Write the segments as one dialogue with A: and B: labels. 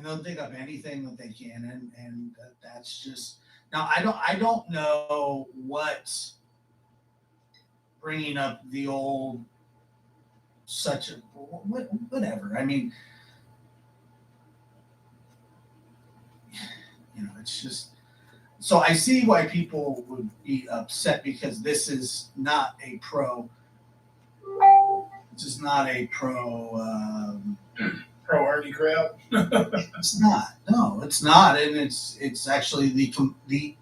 A: they'll dig up anything that they can, and that's just now. I don't know what bringing up the old such a whatever. I mean, it's just so I see why people would be upset because this is not a pro. This is not a pro.
B: Pro Ernie crowd.
A: It's not. No, it's not, and it's actually the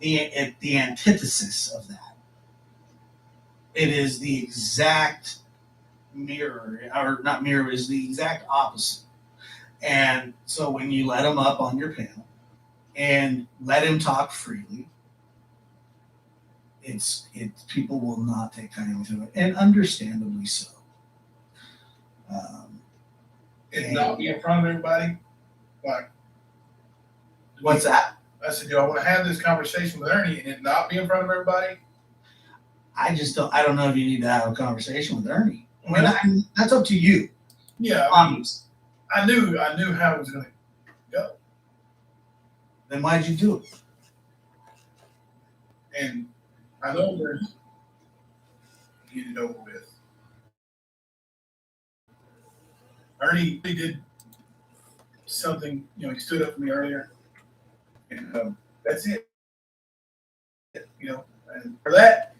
A: antithesis of that. It is the exact mirror, or not mirror, is the exact opposite. And so when you let him up on your panel and let him talk freely, people will not take kindly to it, and understandably so.
B: And not be in front of everybody. Like,
A: what's that?
B: I said, do I want to have this conversation with Ernie and it not be in front of everybody?
A: I just don't. I don't know if you need to have a conversation with Ernie. I mean, that's up to you.
B: Yeah, I knew how it was going to go.
A: Then why'd you do it?
B: And I know there's get it over with. Ernie did something. He stood up for me earlier, and that's it. And for that,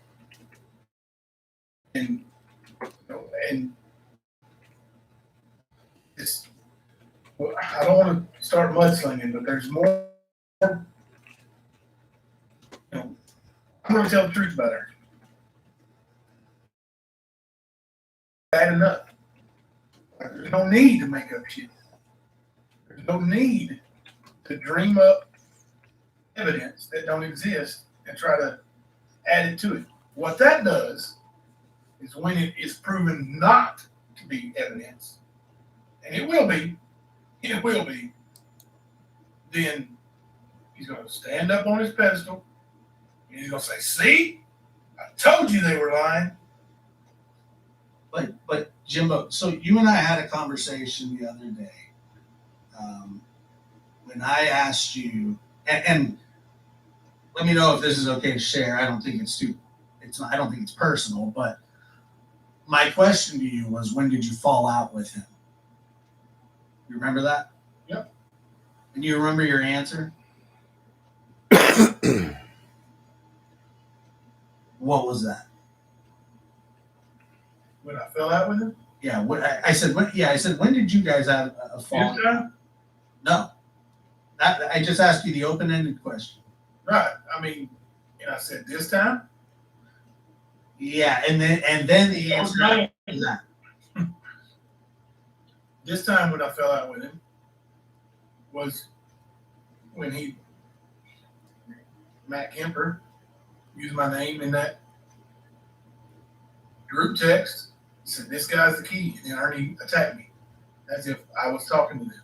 B: and it's. I don't want to start mudslinging, but there's more. I'm going to tell the truth about her. Bad enough. There's no need to make up shit. There's no need to dream up evidence that don't exist and try to add it to it. What that does is when it is proven not to be evidence, and it will be, then he's going to stand up on his pedestal and he's going to say, see, I told you they were lying.
A: But Jimbo, so you and I had a conversation the other day when I asked you, and let me know if this is okay to share. I don't think it's too. It's not. I don't think it's personal, but my question to you was, when did you fall out with him? You remember that?
B: Yep.
A: And you remember your answer? What was that?
B: When I fell out with him?
A: Yeah. I said. I said. When did you guys have a fall?
B: This time?
A: No. I just asked you the open-ended question.
B: Right. I mean, and I said this time.
A: Yeah, and then the answer is that.
B: This time when I fell out with him was when Matt Kemper, used my name in that group text. He said, this guy's the key. And then Ernie attacked me as if I was talking to them.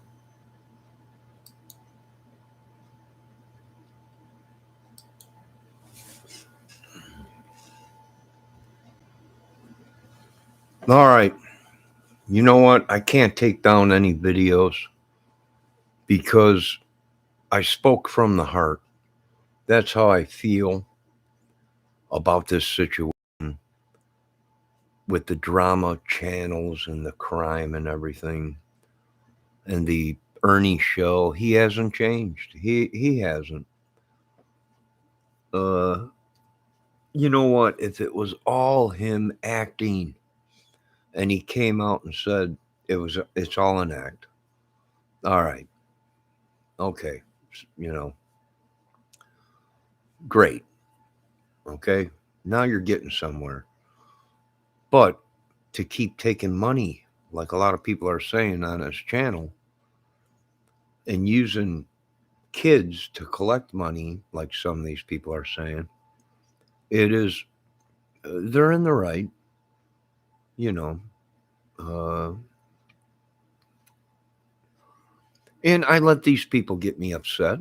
C: All right. You know what? I can't take down any videos because I spoke from the heart. That's how I feel about this situation with the drama channels and the crime and everything. And the Ernie show, he hasn't changed. He hasn't. You know what? If it was all him acting and he came out and said it's all an act. All right. Okay. Great. Okay. Now you're getting somewhere. But to keep taking money, like a lot of people are saying on his channel, and using kids to collect money, like some of these people are saying, they're in the right, and I let these people get me upset.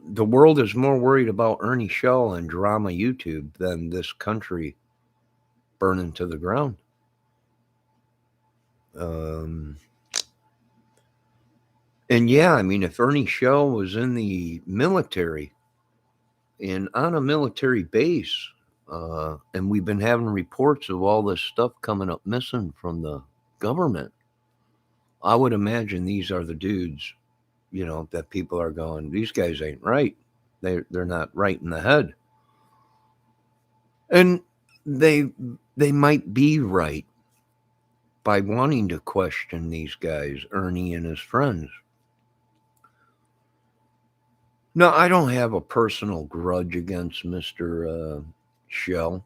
C: The world is more worried about Ernie Shell and drama YouTube than this country burning to the ground. Um, and yeah, I mean, if Ernie Shell was in the military and on a military base, and we've been having reports of all this stuff coming up missing from the government, I would imagine these are the dudes, that people are going, these guys ain't right. They're not right in the head. And they they might be right by wanting to question these guys, Ernie and his friends. No, I don't have a personal grudge against Mr. Shell.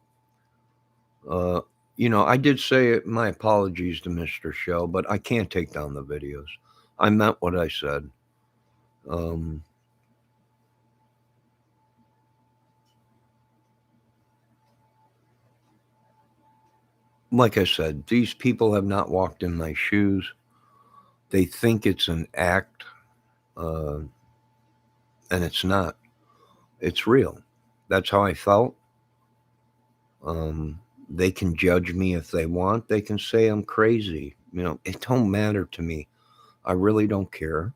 C: Uh, I did say my apologies to Mr. Shell, but I can't take down the videos. I meant what I said. Um, like I said, these people have not walked in my shoes. They think it's an act, uh, and it's not. It's real. That's how I felt. Um, they can judge me if they want. They can say I'm crazy. It don't matter to me. I really don't care.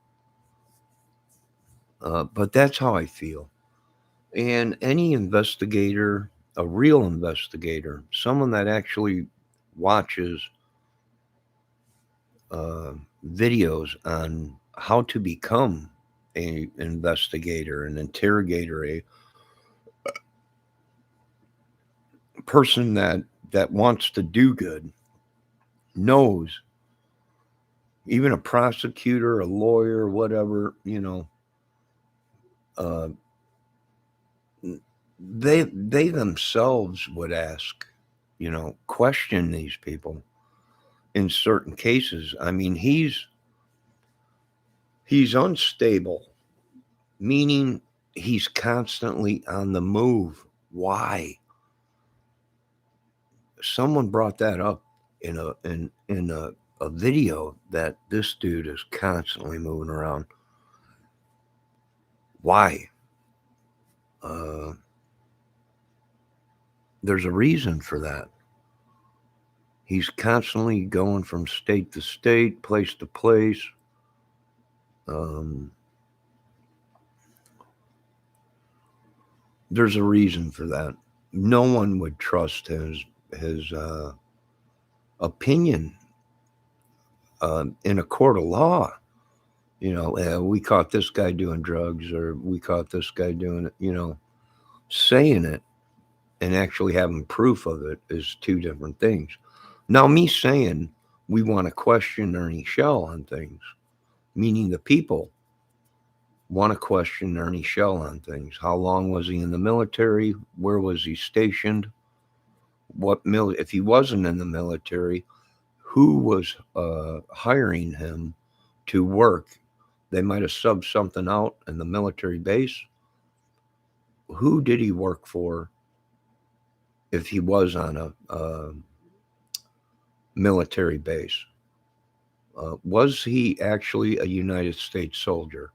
C: But that's how I feel. And any investigator, a real investigator, someone that actually watches uh, videos on how to become a investigator, an interrogator, a person that wants to do good, knows, even a prosecutor, a lawyer, whatever, uh, they themselves would ask, question these people in certain cases. I mean, he's unstable, meaning he's constantly on the move. Why? Someone brought that up in a video that this dude is constantly moving around. Why? Uh, there's a reason for that. He's constantly going from state to state, place to place. Um, there's a reason for that. No one would trust his opinion in a court of law. We caught this guy doing drugs, or we caught this guy doing it. Saying it and actually having proof of it is two different things. Now, me saying we want to question Ernie Shell on things, meaning the people want to question Ernie Shell on things. How long was he in the military? Where was he stationed? If he wasn't in the military, who was hiring him to work? They might have subbed something out in the military base. Who did he work for if he was on a military base? Was he actually a United States soldier?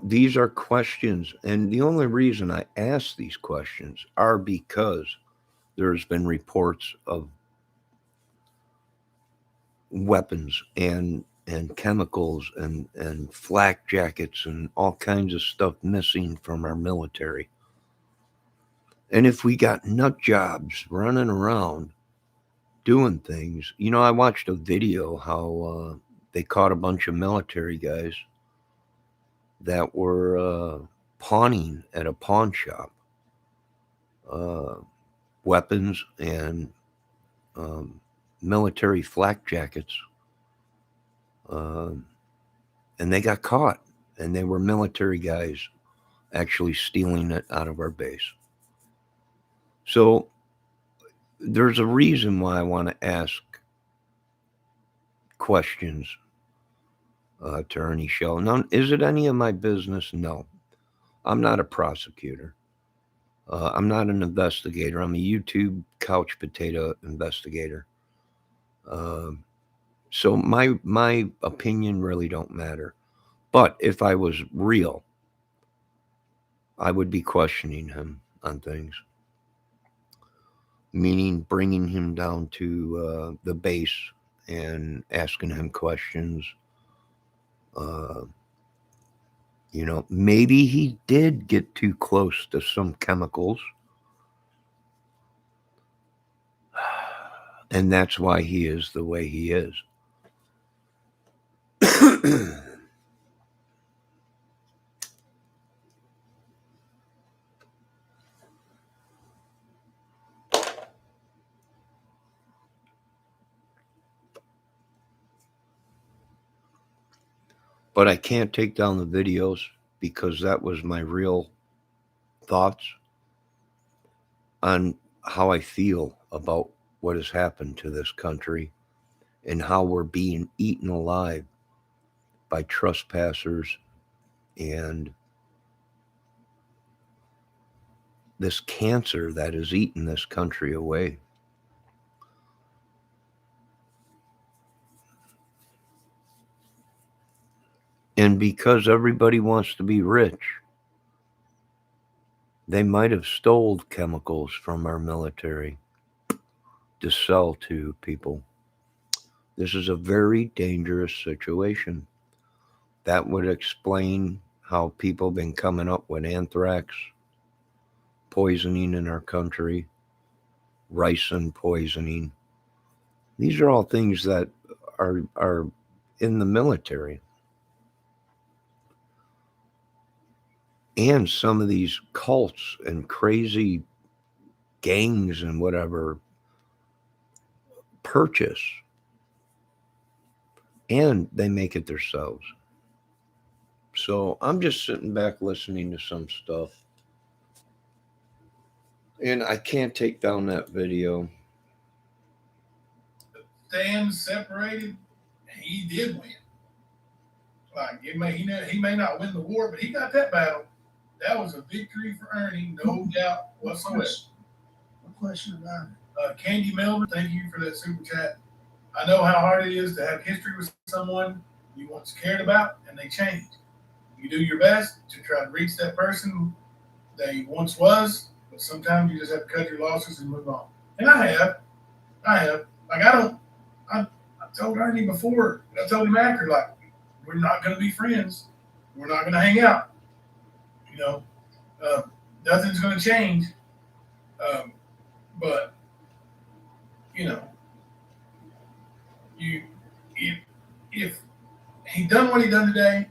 C: These are questions. And the only reason I ask these questions are because there's been reports of weapons and chemicals and flak jackets and all kinds of stuff missing from our military. And if we got nut jobs running around doing things, I watched a video how they caught a bunch of military guys that were pawning at a pawn shop, uh, weapons and um, military flak jackets, um, and they got caught. And they were military guys actually stealing it out of our base. So there's a reason why I want to ask questions to Ernie Shell. Now, is it any of my business? No. I'm not a prosecutor. I'm not an investigator. I'm a YouTube couch potato investigator. Um, so my opinion really don't matter. But if I was real, I would be questioning him on things. meaning bringing him down to the base and asking him questions. Uh, maybe he did get too close to some chemicals, and that's why he is the way he is. But I can't take down the videos because that was my real thoughts on how I feel about what has happened to this country and how we're being eaten alive by trespassers and this cancer that has eaten this country away. And because everybody wants to be rich, they might have stole chemicals from our military to sell to people. This is a very dangerous situation. That would explain how people have been coming up with anthrax poisoning in our country, ricin poisoning. These are all things that are in the military. And some of these cults and crazy gangs and whatever purchase and they make it themselves. So I'm just sitting back listening to some stuff. And I can't take down that video.
B: Stands separated, he did win. Like he may not win the war, but he got that battle. That was a victory for Ernie, no doubt whatsoever.
A: No question about it.
B: Candy Melvin, thank you for that super chat. I know how hard it is to have history with someone you once cared about and they change. You do your best to try to reach that person they once was, but sometimes you just have to cut your losses and move on. And I have. Like I told Ernie before, I told him after, like, we're not going to be friends. We're not going to hang out. You know, nothing's going to change. But you know, you if he done what he done today,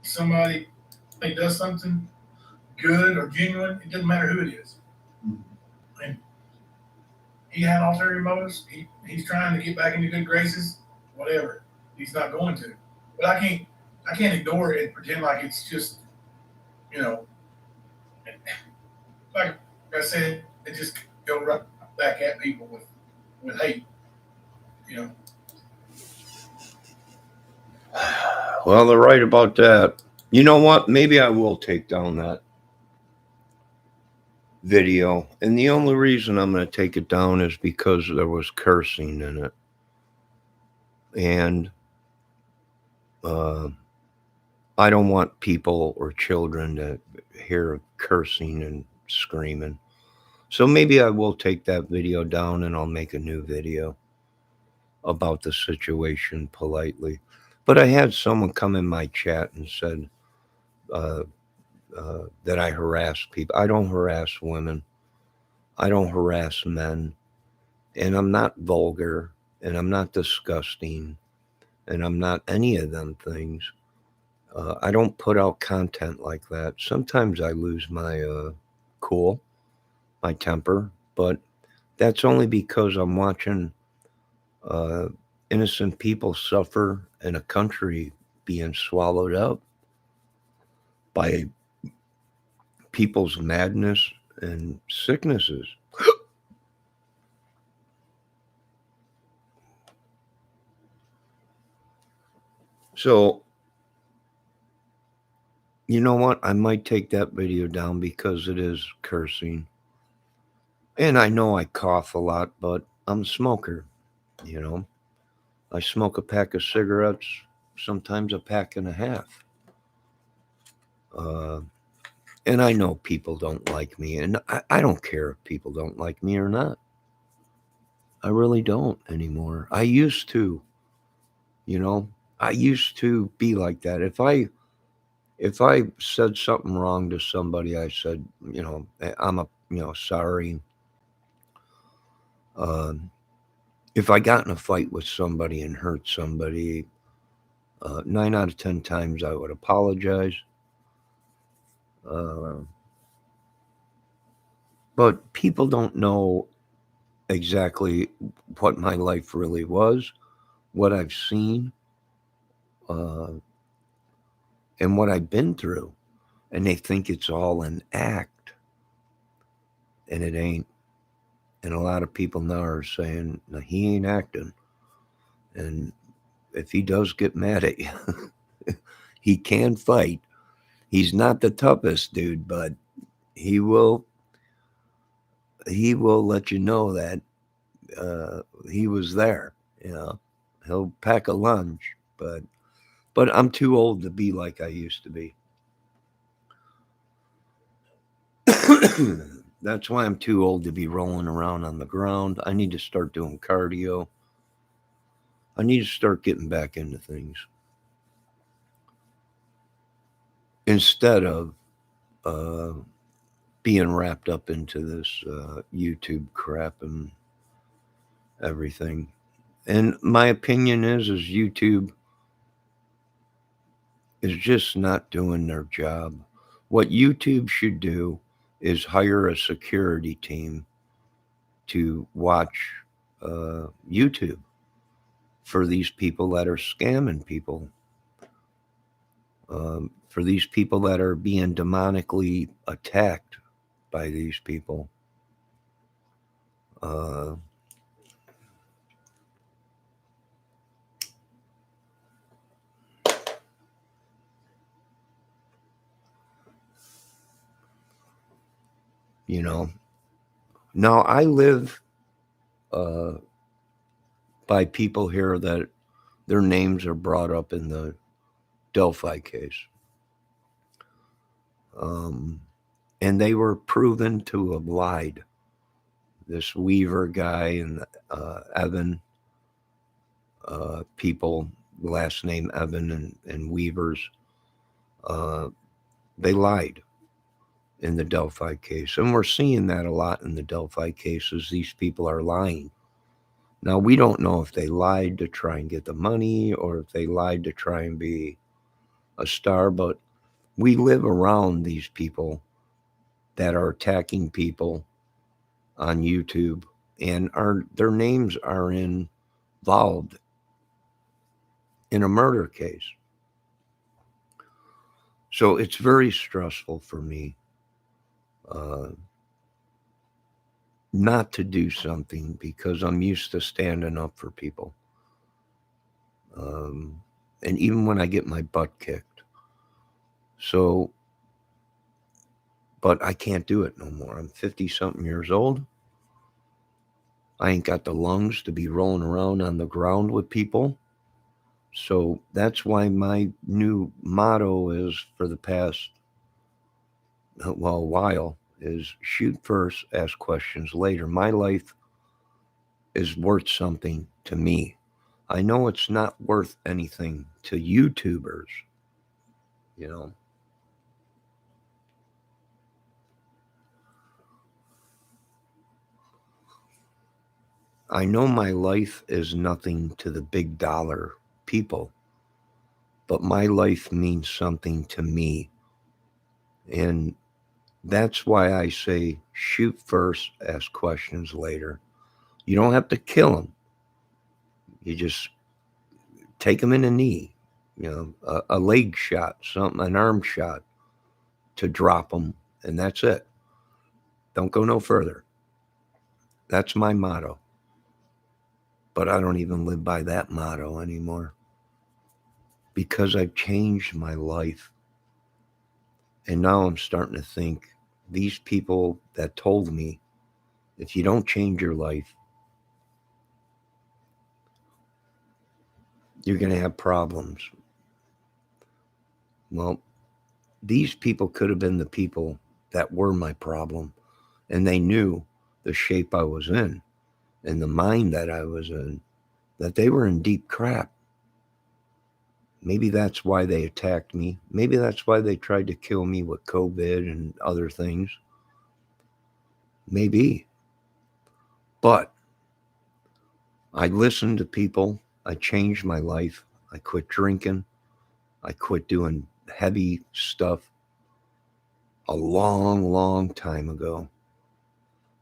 B: somebody does something good or genuine, it doesn't matter who it is. And he had ulterior motives. He's trying to get back into good graces, whatever. He's not going to. But I can't ignore it and pretend like it's just, you know, like I said, it just go right back at people with hate. You know.
C: Well, they're right about that. You know what? Maybe I will take down that video. And the only reason I'm going to take it down is because there was cursing in it. And I don't want people or children to hear cursing and screaming. So maybe I will take that video down and I'll make a new video about the situation politely. But I had someone come in my chat and said that I harass people. I don't harass women. I don't harass men. And I'm not vulgar. And I'm not disgusting. And I'm not any of them things. I don't put out content like that. Sometimes I lose my cool, my temper. But that's only because I'm watching innocent people suffer in a country being swallowed up by people's madness and sicknesses. So You know what? I might take that video down because it is cursing. And I know I cough a lot, but I'm a smoker, you know. I smoke a pack of cigarettes, sometimes a pack and a half. Uh, and I know people don't like me, and I don't care if people don't like me or not. I really don't anymore. I used to, you know. I used to be like that. If I said something wrong to somebody, I said, I'm a, sorry. Um, if I got in a fight with somebody and hurt somebody, 9 out of 10 times I would apologize. Uh, but people don't know exactly what my life really was, what I've seen, uh, and what I've been through. And they think it's all an act, and it ain't. And a lot of people now are saying, no, he ain't acting. And if he does get mad at you, he can fight. He's not the toughest dude, but he will he will let you know that uh, he was there. You know, he'll pack a lunch, but I'm too old to be like I used to be. That's why I'm too old to be rolling around on the ground. I need to start doing cardio. I need to start getting back into things instead of uh, being wrapped up into this YouTube crap and everything. And my opinion is YouTube is just not doing their job. What YouTube should do is hire a security team to watch YouTube for these people that are scamming people, for these people that are being demonically attacked by these people. Uh, you know, now I live uh, by people here that their names are brought up in the Delphi case. Um, and they were proven to have lied. This Weaver guy and Evan, people, last name Evan and Weavers, uh, they lied in the Delphi case. And we're seeing that a lot in the Delphi cases. These people are lying. Now, we don't know if they lied to try and get the money or if they lied to try and be a star, but we live around these people that are attacking people on YouTube, and their names are involved in a murder case. So it's very stressful for me uh, not to do something because I'm used to standing up for people. Um, and even when I get my butt kicked. So, but I can't do it no more. I'm 50 something years old. I ain't got the lungs to be rolling around on the ground with people. So that's why my new motto is for the past, well, a while, is shoot first, ask questions later. My life is worth something to me. I know it's not worth anything to YouTubers, you know. I know my life is nothing to the big dollar people, but my life means something to me. And that's why I say shoot first, ask questions later. You don't have to kill them. You just take them in the knee, a leg shot, something, an arm shot to drop them, and that's it. Don't go no further. That's my motto. But I don't even live by that motto anymore because I've changed my life. And now I'm starting to think these people that told me, if you don't change your life, you're going to have problems. Well, these people could have been the people that were my problem. And they knew the shape I was in and the mind that I was in, that they were in deep crap. Maybe that's why they attacked me. Maybe that's why they tried to kill me with COVID and other things. Maybe. But I listened to people. I changed my life. I quit drinking. I quit doing heavy stuff a long, long time ago.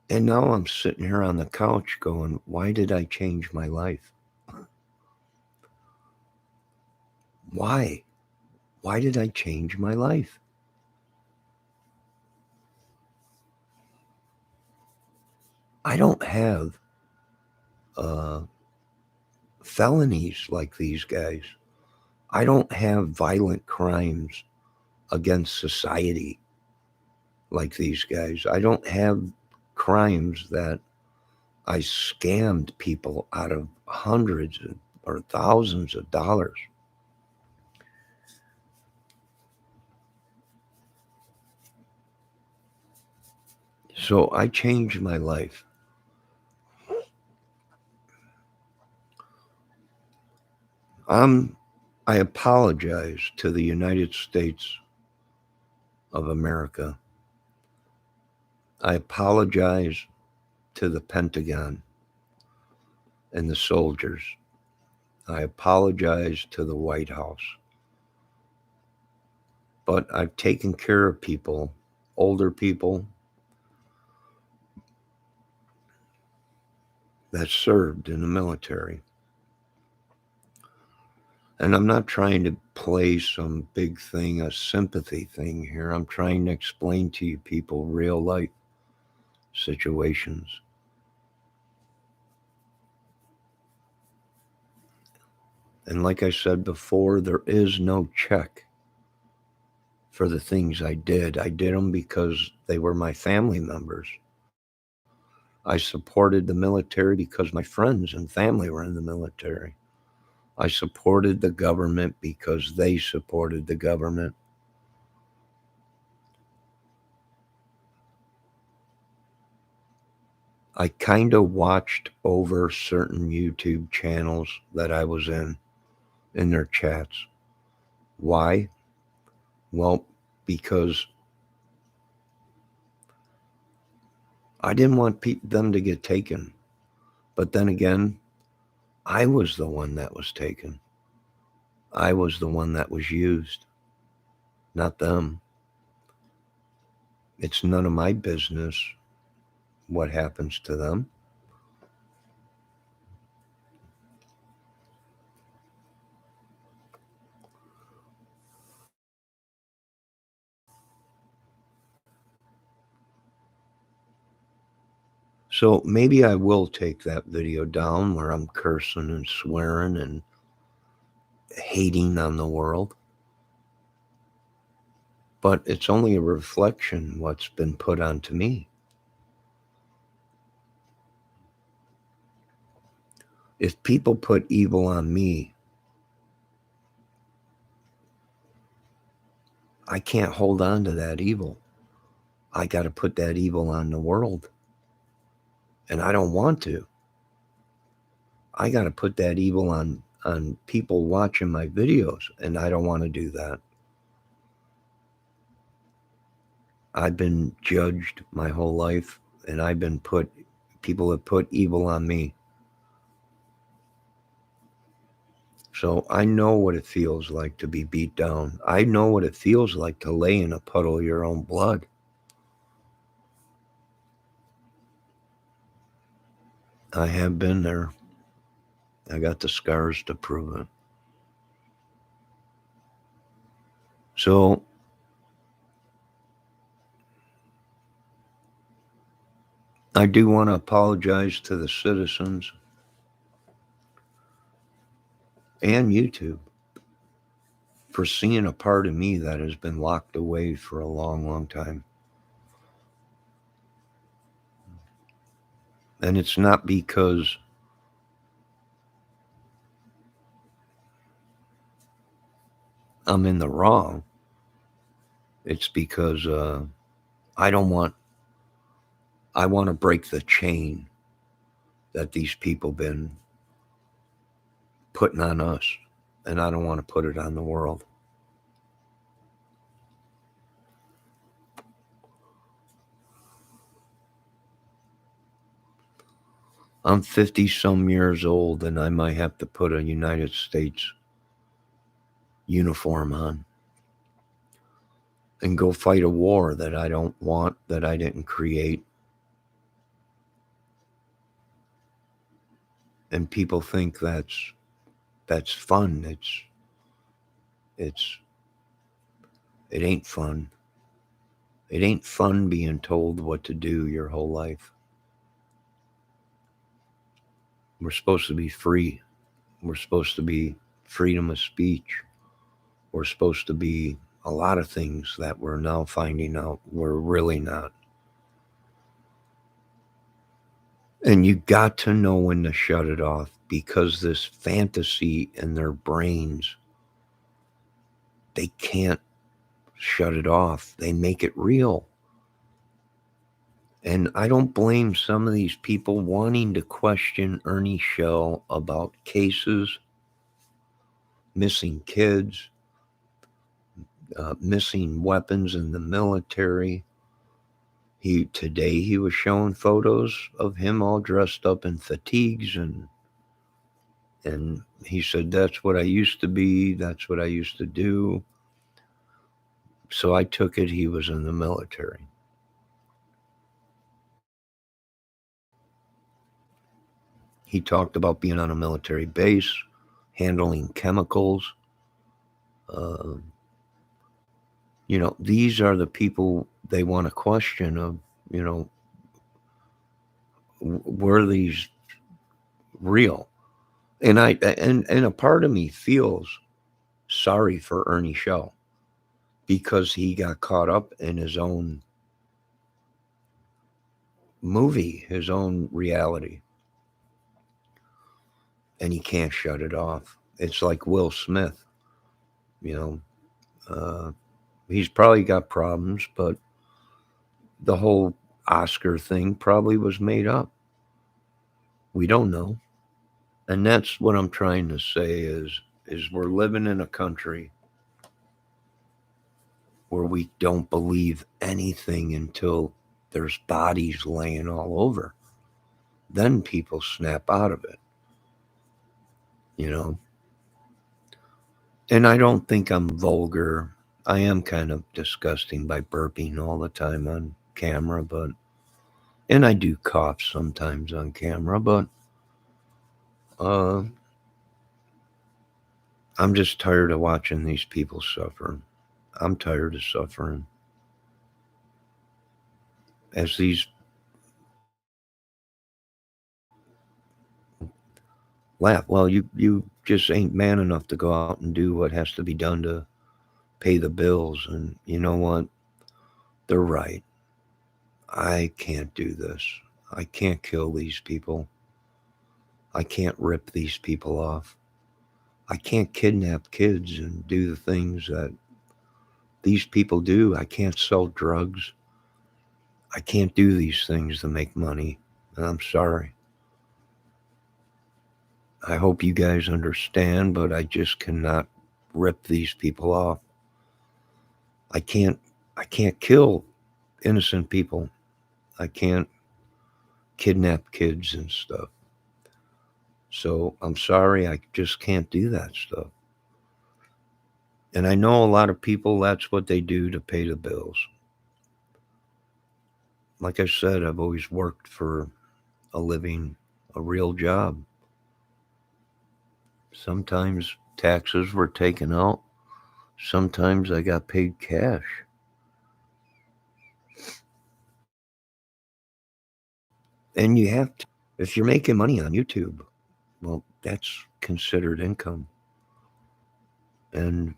C: And now I'm sitting here on the couch going, why did I change my life? Why? Why did I change my life? I don't have uh, felonies like these guys. I don't have violent crimes against society like these guys. I don't have crimes that I scammed people out of hundreds or thousands of dollars. So I changed my life. I apologize to the United States of America. I apologize to the Pentagon and the soldiers. I apologize to the White House. But I've taken care of people, older people that served in the military. And I'm not trying to play some big thing, a sympathy thing here. I'm trying to explain to you people real life situations. And like I said before, there is no check for the things I did. I did them because they were my family members. I supported the military because my friends and family were in the military. I supported the government because they supported the government. I kind of watched over certain YouTube channels that I was in their chats. Why? Well, because I didn't want them to get taken. But then again, I was the one that was taken. I was the one that was used, not them. It's none of my business what happens to them. So maybe I will take that video down where I'm cursing and swearing and hating on the world. But it's only a reflection what's been put onto me. If people put evil on me, I can't hold on to that evil. I got to put that evil on the world. And I don't want to. I got to put that evil on people watching my videos, and I don't want to do that. I've been judged my whole life, and people have put evil on me. So I know what it feels like to be beat down. I know what it feels like to lay in a puddle of your own blood. I have been there. I got the scars to prove it. So I do want to apologize to the citizens and YouTube. for seeing a part of me that has been locked away for a long, long time. And it's not because I'm in the wrong. It's because I don't want, I want to break the chain that these people been putting on us. And I don't want to put it on the world. I'm 50 some years old and I might have to put a United States uniform on and go fight a war that I don't want, that I didn't create. And people think that's fun. It's it ain't fun. It ain't fun being told what to do your whole life. We're supposed to be free. We're supposed to be freedom of speech. We're supposed to be a lot of things that we're now finding out we're really not. And you got to know when to shut it off, because this fantasy in their brains, they can't shut it off. They make it real. And I don't blame some of these people wanting to question Ernie Shell about cases, missing kids, missing weapons in the military. Today he was showing photos of him all dressed up in fatigues, and he said, that's what I used to be, that's what I used to do. So I took it he was in the military. He talked about being on a military base, handling chemicals. Uh, these are the people they want to question of, you know, were these real? And a part of me feels sorry for Ernie Shell, because he got caught up in his own movie, his own reality, and he can't shut it off. It's like Will Smith, you know. He's probably got problems, but the whole Oscar thing probably was made up. We don't know. And that's what I'm trying to say is we're living in a country where we don't believe anything until there's bodies laying all over. Then people snap out of it, you know. And I don't think I'm vulgar. I am kind of disgusting by burping all the time on camera, and I do cough sometimes on camera, but uh, I'm just tired of watching these people suffer. I'm tired of suffering. As these laugh, well, you just ain't man enough to go out and do what has to be done to pay the bills. And you know what? They're right. I can't do this. I can't kill these people. I can't rip these people off. I can't kidnap kids and do the things that these people do. I can't sell drugs. I can't do these things to make money. And I'm sorry. I hope you guys understand, but I just cannot rip these people off. I can't I can't kill innocent people. I can't kidnap kids and stuff. So I'm sorry, I just can't do that stuff. And I know a lot of people, that's what they do to pay the bills. Like I said, I've always worked for a living, a real job. Sometimes taxes were taken out. Sometimes I got paid cash. And you have to. If you're making money on YouTube, well, that's considered income. And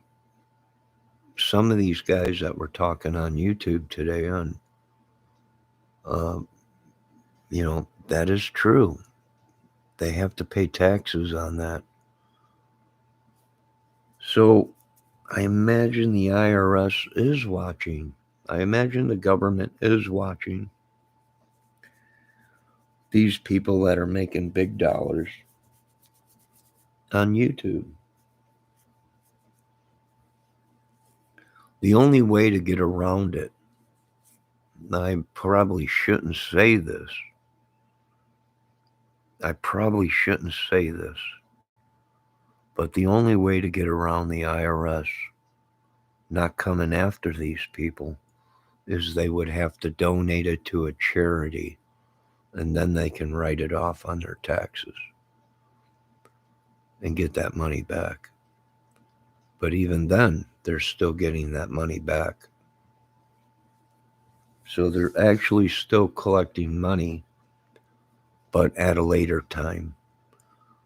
C: some of these guys that were talking on YouTube today on, uh, that is true. They have to pay taxes on that. So I imagine the IRS is watching. I imagine the government is watching these people that are making big dollars on YouTube. The only way to get around it, I probably shouldn't say this. I probably shouldn't say this. But the only way to get around the IRS not coming after these people is they would have to donate it to a charity and then they can write it off on their taxes and get that money back. But even then, they're still getting that money back. So they're actually still collecting money, but at a later time.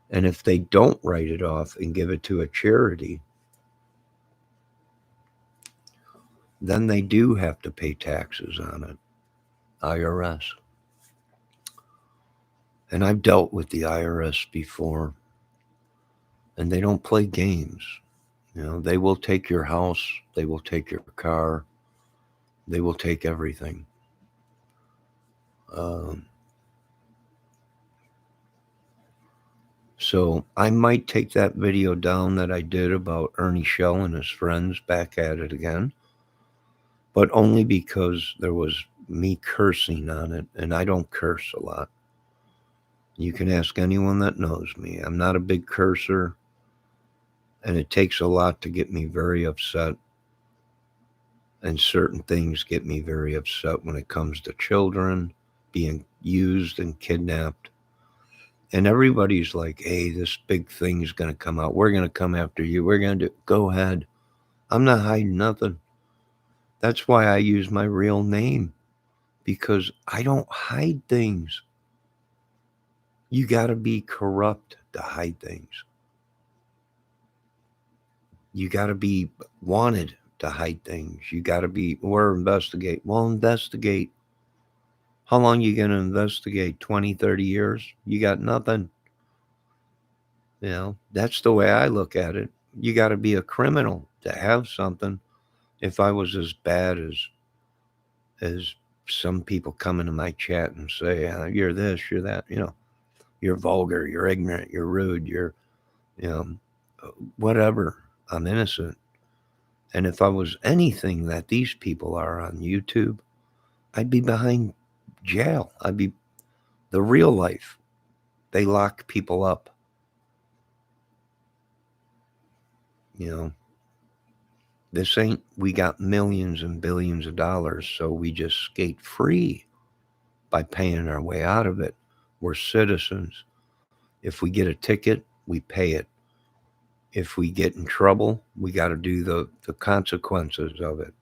C: And if they don't write it off and give it to a charity, then they do have to pay taxes on it, IRS. And I've dealt with the IRS before, and they don't play games. They will take your house, they will take your car, they will take everything. Um, so I might take that video down that I did about Ernie Shell and his friends back at it again, but only because there was me cursing on it, and I don't curse a lot. You can ask anyone that knows me. I'm not a big cursor, and it takes a lot to get me very upset. And certain things get me very upset when it comes to children being used and kidnapped. And everybody's like, hey, this big thing's going to come out. We're going to come after you. We're going to do, go ahead. I'm not hiding nothing. That's why I use my real name, because I don't hide things. You got to be corrupt to hide things. You got to be wanted to hide things. You got to be, or investigate. Well, investigate. How long you going to investigate? 20, 30 years? You got nothing. That's the way I look at it. You got to be a criminal to have something. If I was as bad as some people come into my chat and say, you're this, you're that, you're vulgar, you're ignorant, you're rude, you're, you know, whatever. I'm innocent. And if I was anything that these people are on YouTube, I'd be behind jail. I'd be the real life. They lock people up. You know, this ain't, we got millions and billions of dollars, so we just skate free by paying our way out of it. We're citizens. If we get a ticket, we pay it. If we get in trouble, we got to do the consequences of it.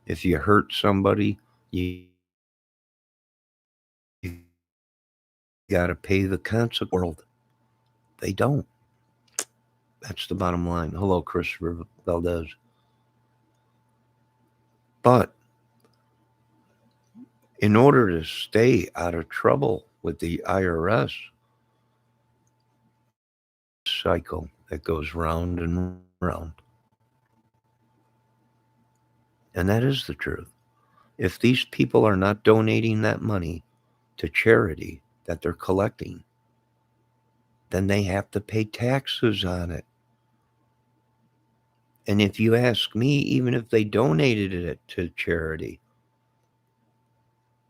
C: If you hurt somebody, you got to pay the consequence. They don't. That's the bottom line. Hello, Christopher Valdez. But in order to stay out of trouble with the IRS, cycle that goes round and round. And that is the truth. If these people are not donating that money to charity that they're collecting, then they have to pay taxes on it. And if you ask me, even if they donated it to charity,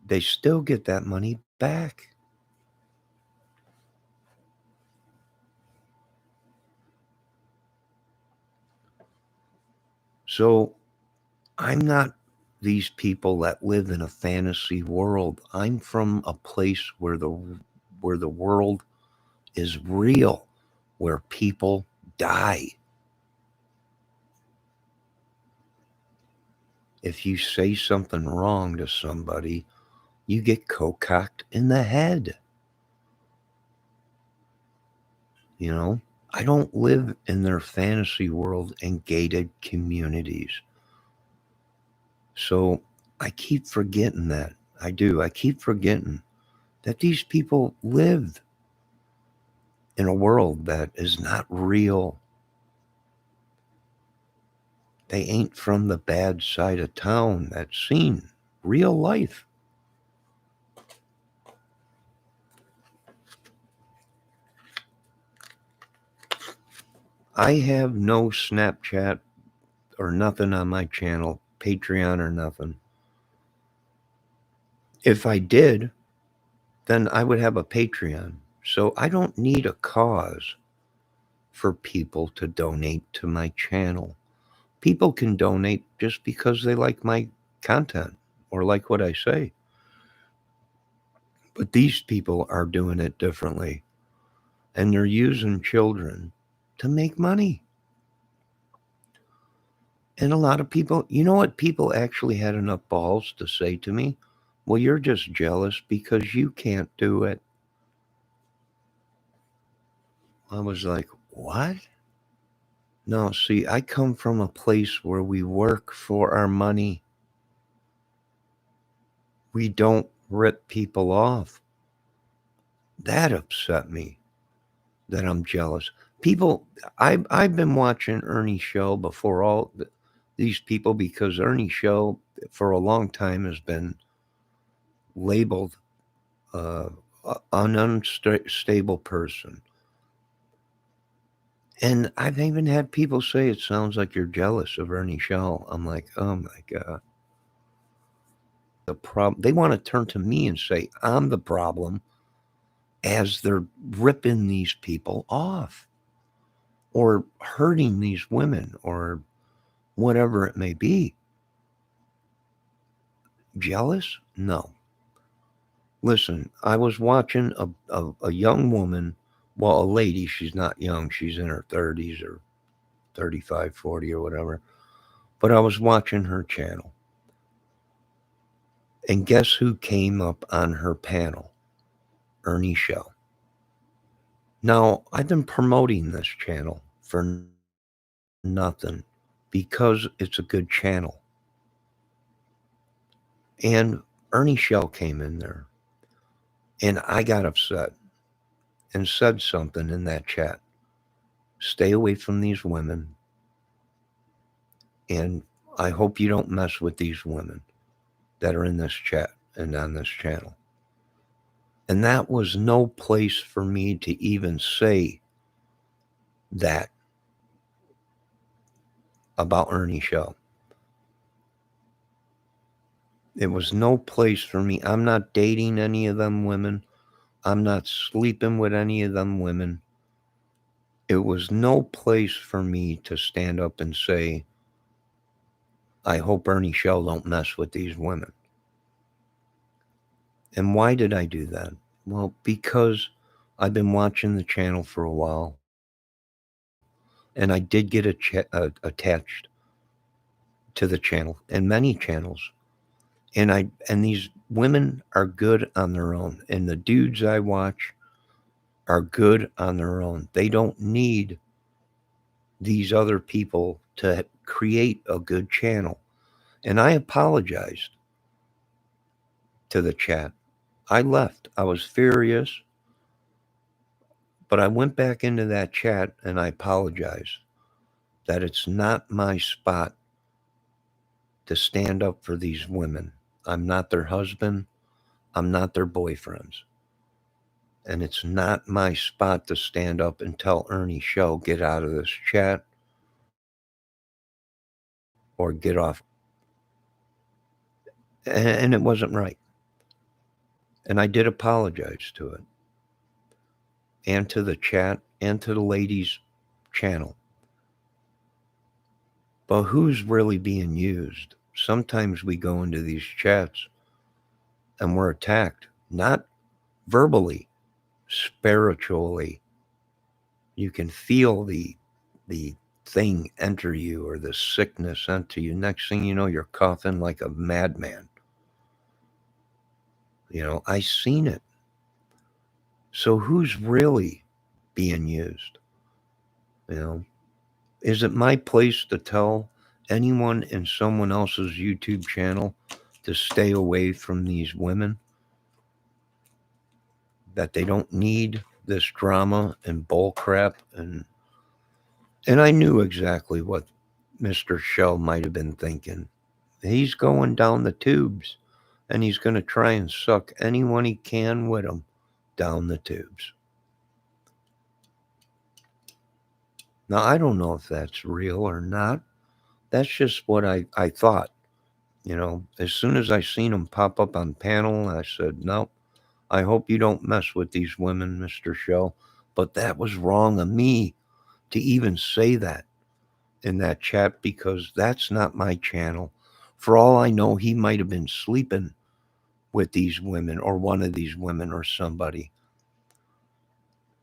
C: they still get that money back. So I'm not these people that live in a fantasy world. I'm from a place where the world is real, where people die. If you say something wrong to somebody, you get cocked in the head. You know, I don't live in their fantasy world and gated communities. So I keep forgetting that. I do. I keep forgetting that these people live in a world that is not real. They ain't from the bad side of town that's seen real life. I have no Snapchat or nothing on my channel, Patreon or nothing. If I did, then I would have a Patreon. So I don't need a cause for people to donate to my channel. People can donate just because they like my content or like what I say. But these people are doing it differently. And they're using children to make money. And a lot of people, you know what? People actually had enough balls to say to me, well, you're just jealous because you can't do it. I was like, what? No, see, I come from a place where we work for our money. We don't rip people off. That upset me that I'm jealous. People, I've been watching Ernie's show before these people because Ernie's show for a long time has been labeled uh, an unstable person. And I've even had people say it sounds like you're jealous of Ernie Shaw. I'm like, oh my God. The problem, they want to turn to me and say I'm the problem as they're ripping these people off or hurting these women or whatever it may be. Jealous? No. Listen, I was watching a young woman, well, a lady, she's not young, she's in her 30s or 35, 40 or whatever. But I was watching her channel. And guess who came up on her panel? Ernie Show. Now, I've been promoting this channel for nothing because it's a good channel. And Ernie Shell came in there and I got upset and said something in that chat. Stay away from these women. And I hope you don't mess with these women that are in this chat and on this channel. And that was no place for me to even say that about Ernie Show. It was no place for me. I'm not dating any of them women. I'm not sleeping with any of them women. It was no place for me to stand up and say, I hope Ernie Shell don't mess with these women. And why did I do that? Well, because I've been watching the channel for a while. And I did get attached to the channel and many channels. And these women are good on their own. And the dudes I watch are good on their own. They don't need these other people to create a good channel. And I apologized to the chat. I left. I was furious. But I went back into that chat and I apologized that it's not my spot to stand up for these women. I'm not their husband. I'm not their boyfriends. And it's not my spot to stand up and tell Ernie Show, get out of this chat or get off. And it wasn't right. And I did apologize to it and to the chat and to the ladies' channel. But who's really being used? Sometimes we go into these chats and we're attacked, not verbally, spiritually. You can feel the thing enter you or the sickness enter you. Next thing you know, you're coughing like a madman. I seen it. So who's really being used? You know, is it my place to tell anyone in someone else's YouTube channel to stay away from these women, that they don't need this drama and bull crap. And I knew exactly what Mr. Shell might have been thinking. He's going down the tubes, and he's going to try and suck anyone he can with him down the tubes. Now, I don't know if that's real or not. That's just what I thought. As soon as I seen him pop up on panel, I said, no, I hope you don't mess with these women, Mr. Shell. But that was wrong of me to even say that in that chat, because that's not my channel. For all I know, he might have been sleeping with these women or one of these women or somebody.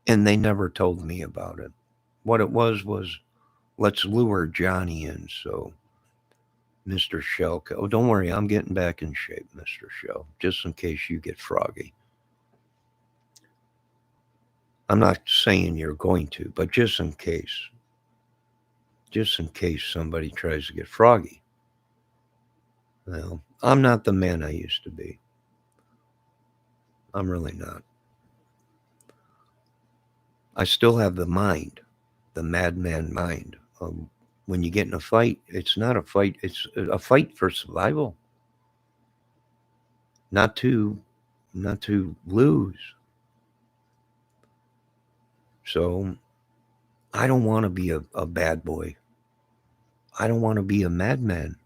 C: And they never told me about it. What it was, let's lure Johnny in. So Mr. Shell, oh, don't worry, I'm getting back in shape, Mr. Shell, just in case you get froggy. I'm not saying you're going to, but just in case somebody tries to get froggy. Well, I'm not the man I used to be. I'm really not. I still have the mind, the madman mind. When you get in a fight, it's not a fight. It's a fight for survival, not to lose. So I don't want to be a bad boy. I don't want to be a madman.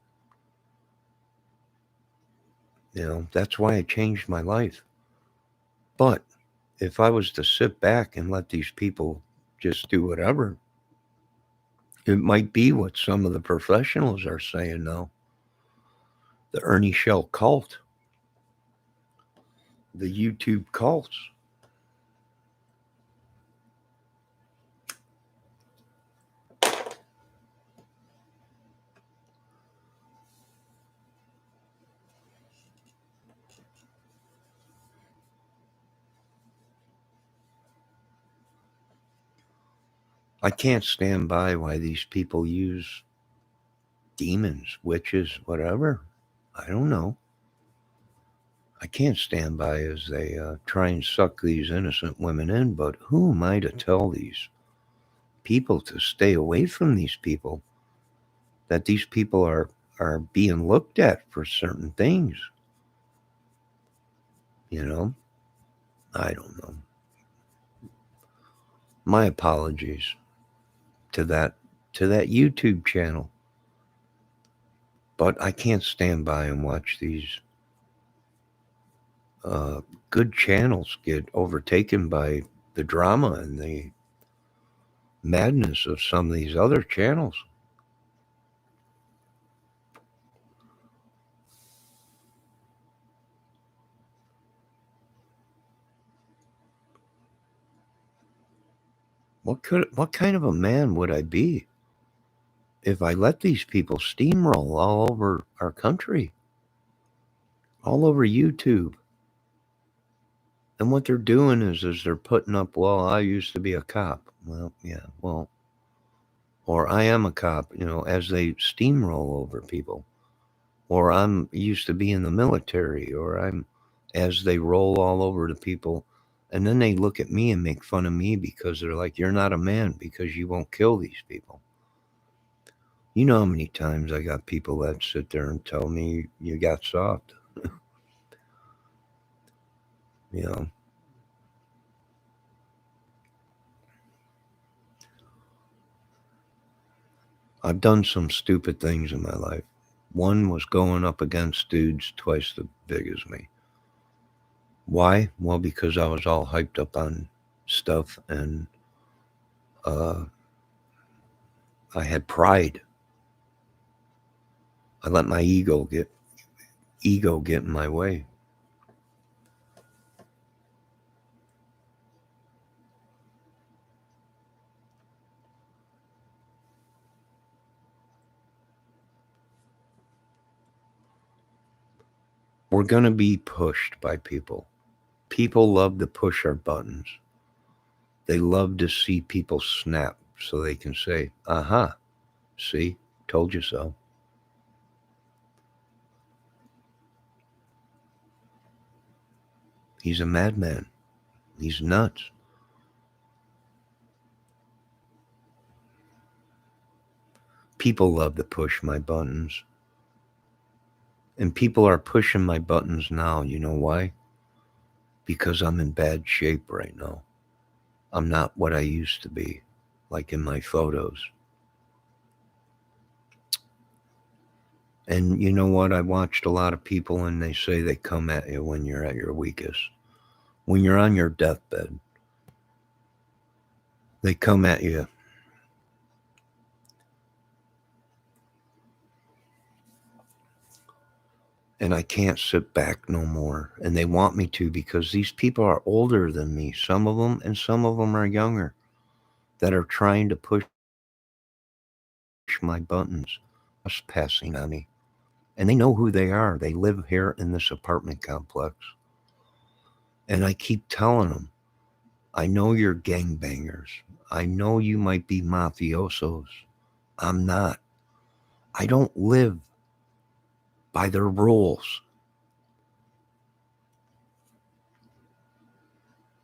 C: That's why I changed my life. But if I was to sit back and let these people just do whatever, it might be what some of the professionals are saying now. The Ernie Shell cult, the YouTube cults. I can't stand by why these people use demons, witches, whatever. I don't know. I can't stand by as they try and suck these innocent women in, but who am I to tell these people to stay away from these people? That these people are being looked at for certain things. I don't know. My apologies to that YouTube channel. But I can't stand by and watch these good channels get overtaken by the drama and the madness of some of these other channels. What kind of a man would I be if I let these people steamroll all over our country, all over YouTube? And what they're doing is they're putting up, well, I used to be a cop. Well, yeah, well, or I am a cop, as they steamroll over people. Or I'm used to be in the military, or as they roll all over the people. And then they look at me and make fun of me because they're like, you're not a man because you won't kill these people. You know how many times I got people that sit there and tell me you got soft. you know. I've done some stupid things in my life. One was going up against dudes twice the big as me. Why? Well, because I was all hyped up on stuff and I had pride. I let my ego get in my way. We're going to be pushed by people. People love to push our buttons. They love to see people snap so they can say, aha, see, told you so. He's a madman. He's nuts. People love to push my buttons. And people are pushing my buttons now. You know why? Because I'm in bad shape right now. I'm not what I used to be, like in my photos. And you know what? I watched a lot of people and they say they come at you when you're at your weakest. When you're on your deathbed, they come at you. And I can't sit back no more. And they want me to because these people are older than me, some of them, and some of them are younger, that are trying to push my buttons, trespassing on me. And they know who they are. They live here in this apartment complex. And I keep telling them, I know you're gangbangers. I know you might be mafiosos. I'm not. I don't live by their rules.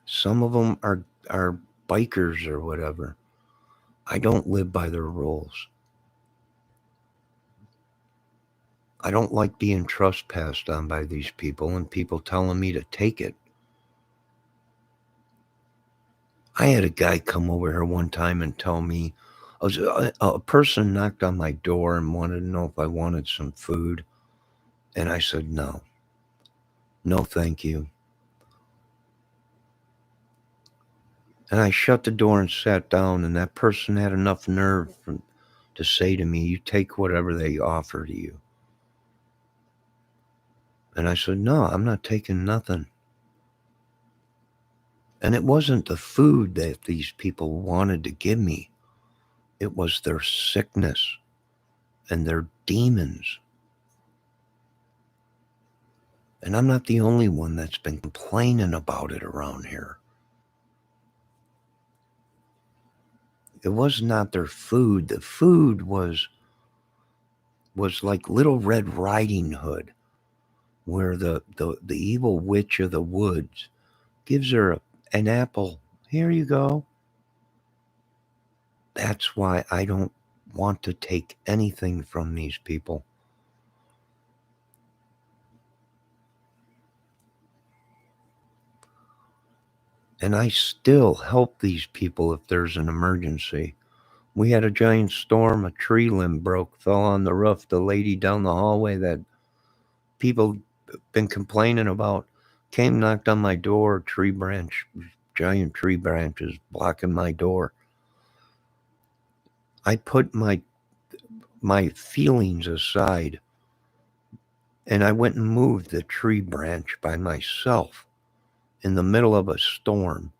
C: Some of them are bikers or whatever. I don't live by their rules. I don't like being trespassed on by these people and people telling me to take it. I had a guy come over here one time and tell me, a person knocked on my door and wanted to know if I wanted some food. And I said, no, no, thank you. And I shut the door and sat down, and that person had enough nerve to say to me, you take whatever they offer to you. And I said, no, I'm not taking nothing. And it wasn't the food that these people wanted to give me. It was their sickness and their demons. And I'm not the only one that's been complaining about it around here. It was not their food. The food was like Little Red Riding Hood, where the evil witch of the woods gives her an apple. Here you go. That's why I don't want to take anything from these people. And I still help these people if there's an emergency. We had a giant storm, a tree limb broke, fell on the roof. The lady down the hallway that people been complaining about came, knocked on my door, tree branch, giant tree branches blocking my door. I put my feelings aside and I went and moved the tree branch by myself in the middle of a storm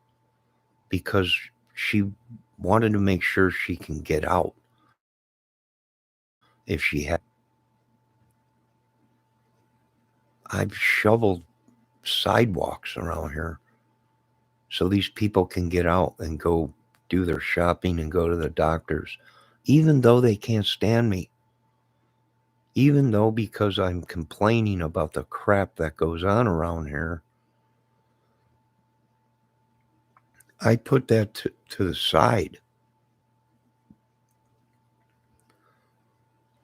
C: because she wanted to make sure she can get out if she had. I've shoveled sidewalks around here so these people can get out and go do their shopping and go to the doctors, even though they can't stand me, even though because I'm complaining about the crap that goes on around here, I put that to the side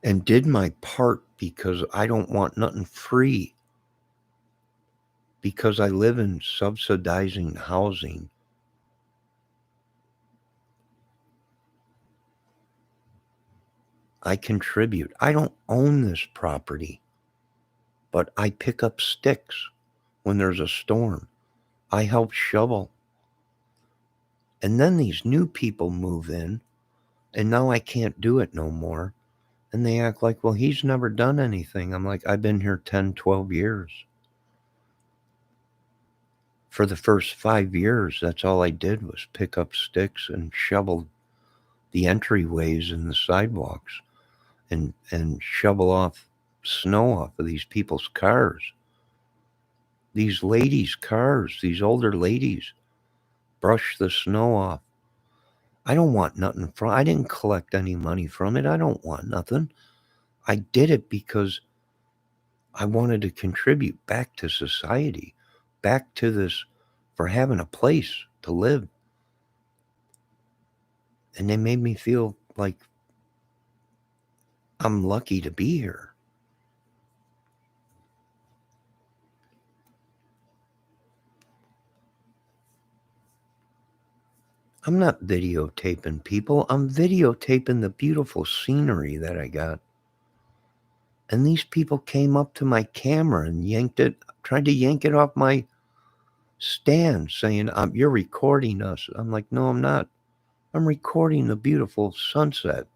C: and did my part because I don't want nothing free, because I live in subsidizing housing. I contribute. I don't own this property, but I pick up sticks when there's a storm. I help shovel. And then these new people move in, and now I can't do it no more. And they act like, well, he's never done anything. I'm like, I've been here 10, 12 years. For the first 5 years, that's all I did was pick up sticks and shovel the entryways and the sidewalks and shovel off snow off of these people's cars. These ladies' cars, these older ladies, brush the snow off. I don't want nothing from. I didn't collect any money from it. I don't want nothing. I did it because I wanted to contribute back to society. back to this for having a place to live. And they made me feel like I'm lucky to be here. I'm not videotaping people. I'm videotaping the beautiful scenery that I got. And these people came up to my camera and tried to yank it off my stand, saying, "You're recording us." I'm like, "No, I'm not. I'm recording the beautiful sunset.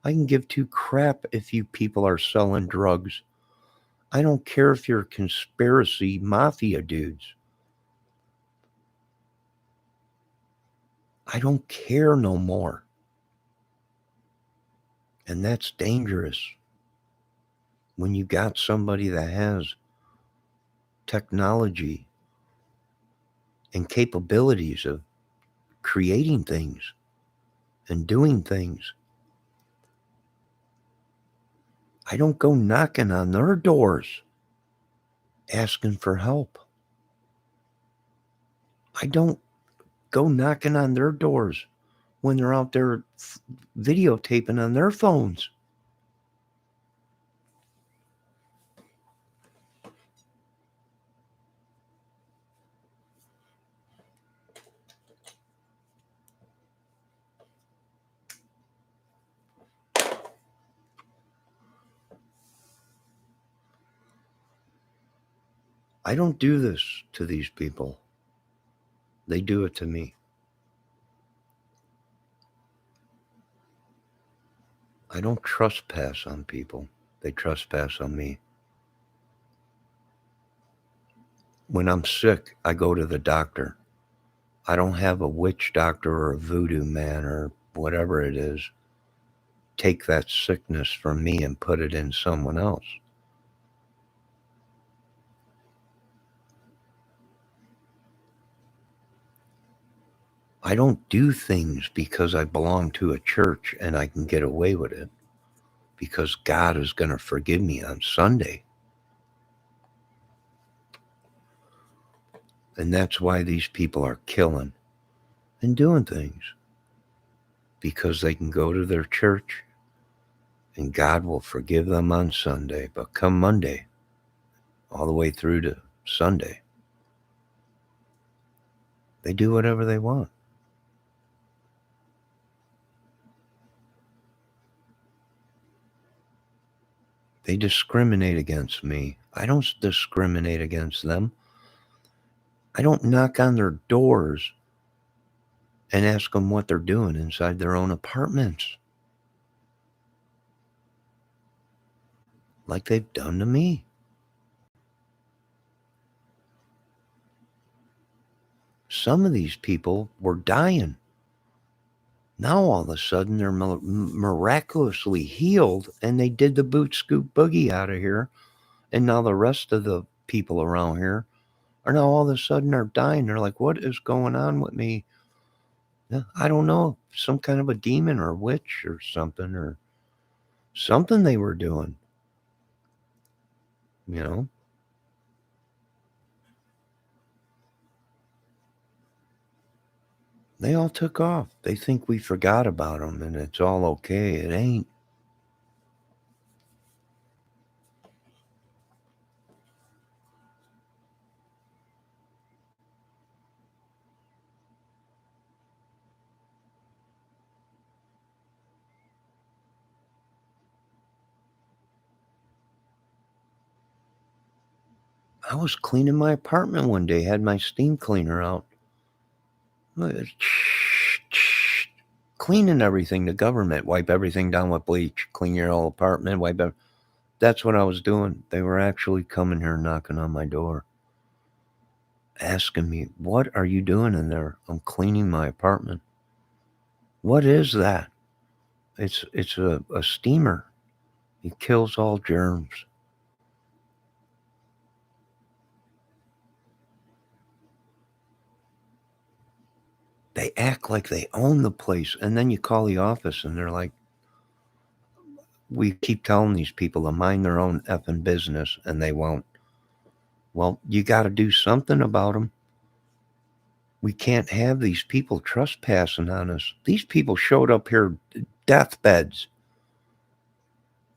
C: I can give two crap if you people are selling drugs. I don't care if you're conspiracy mafia dudes. I don't care no more." And that's dangerous when you got somebody that has technology and capabilities of creating things and doing things. I don't go knocking on their doors asking for help. I don't go knocking on their doors when they're out there videotaping on their phones. I don't do this to these people. They do it to me. I don't trespass on people. They trespass on me. When I'm sick, I go to the doctor. I don't have a witch doctor or a voodoo man or whatever it is take that sickness from me and put it in someone else. I don't do things because I belong to a church and I can get away with it because God is going to forgive me on Sunday. And that's why these people are killing and doing things, because they can go to their church and God will forgive them on Sunday. But come Monday, all the way through to Sunday, they do whatever they want. They discriminate against me. I don't discriminate against them. I don't knock on their doors and ask them what they're doing inside their own apartments like they've done to me. Some of these people were dying. Now all of a sudden they're miraculously healed and they did the boot scoop boogie out of here. And now the rest of the people around here are now all of a sudden are dying. They're like, what is going on with me? I don't know. Some kind of a demon or witch or something they were doing. You know? They all took off. They think we forgot about them and it's all okay. It ain't. I was cleaning my apartment one day, had my steam cleaner out. Cleaning everything, the government, wipe everything down with bleach, clean your whole apartment, That's what I was doing. They were actually coming here knocking on my door, asking me, what are you doing in there? I'm cleaning my apartment. What is that? It's a steamer. It kills all germs. They act like they own the place. And then you call the office and they're like, we keep telling these people to mind their own effing business and they won't. Well, you got to do something about them. We can't have these people trespassing on us. These people showed up here deathbeds.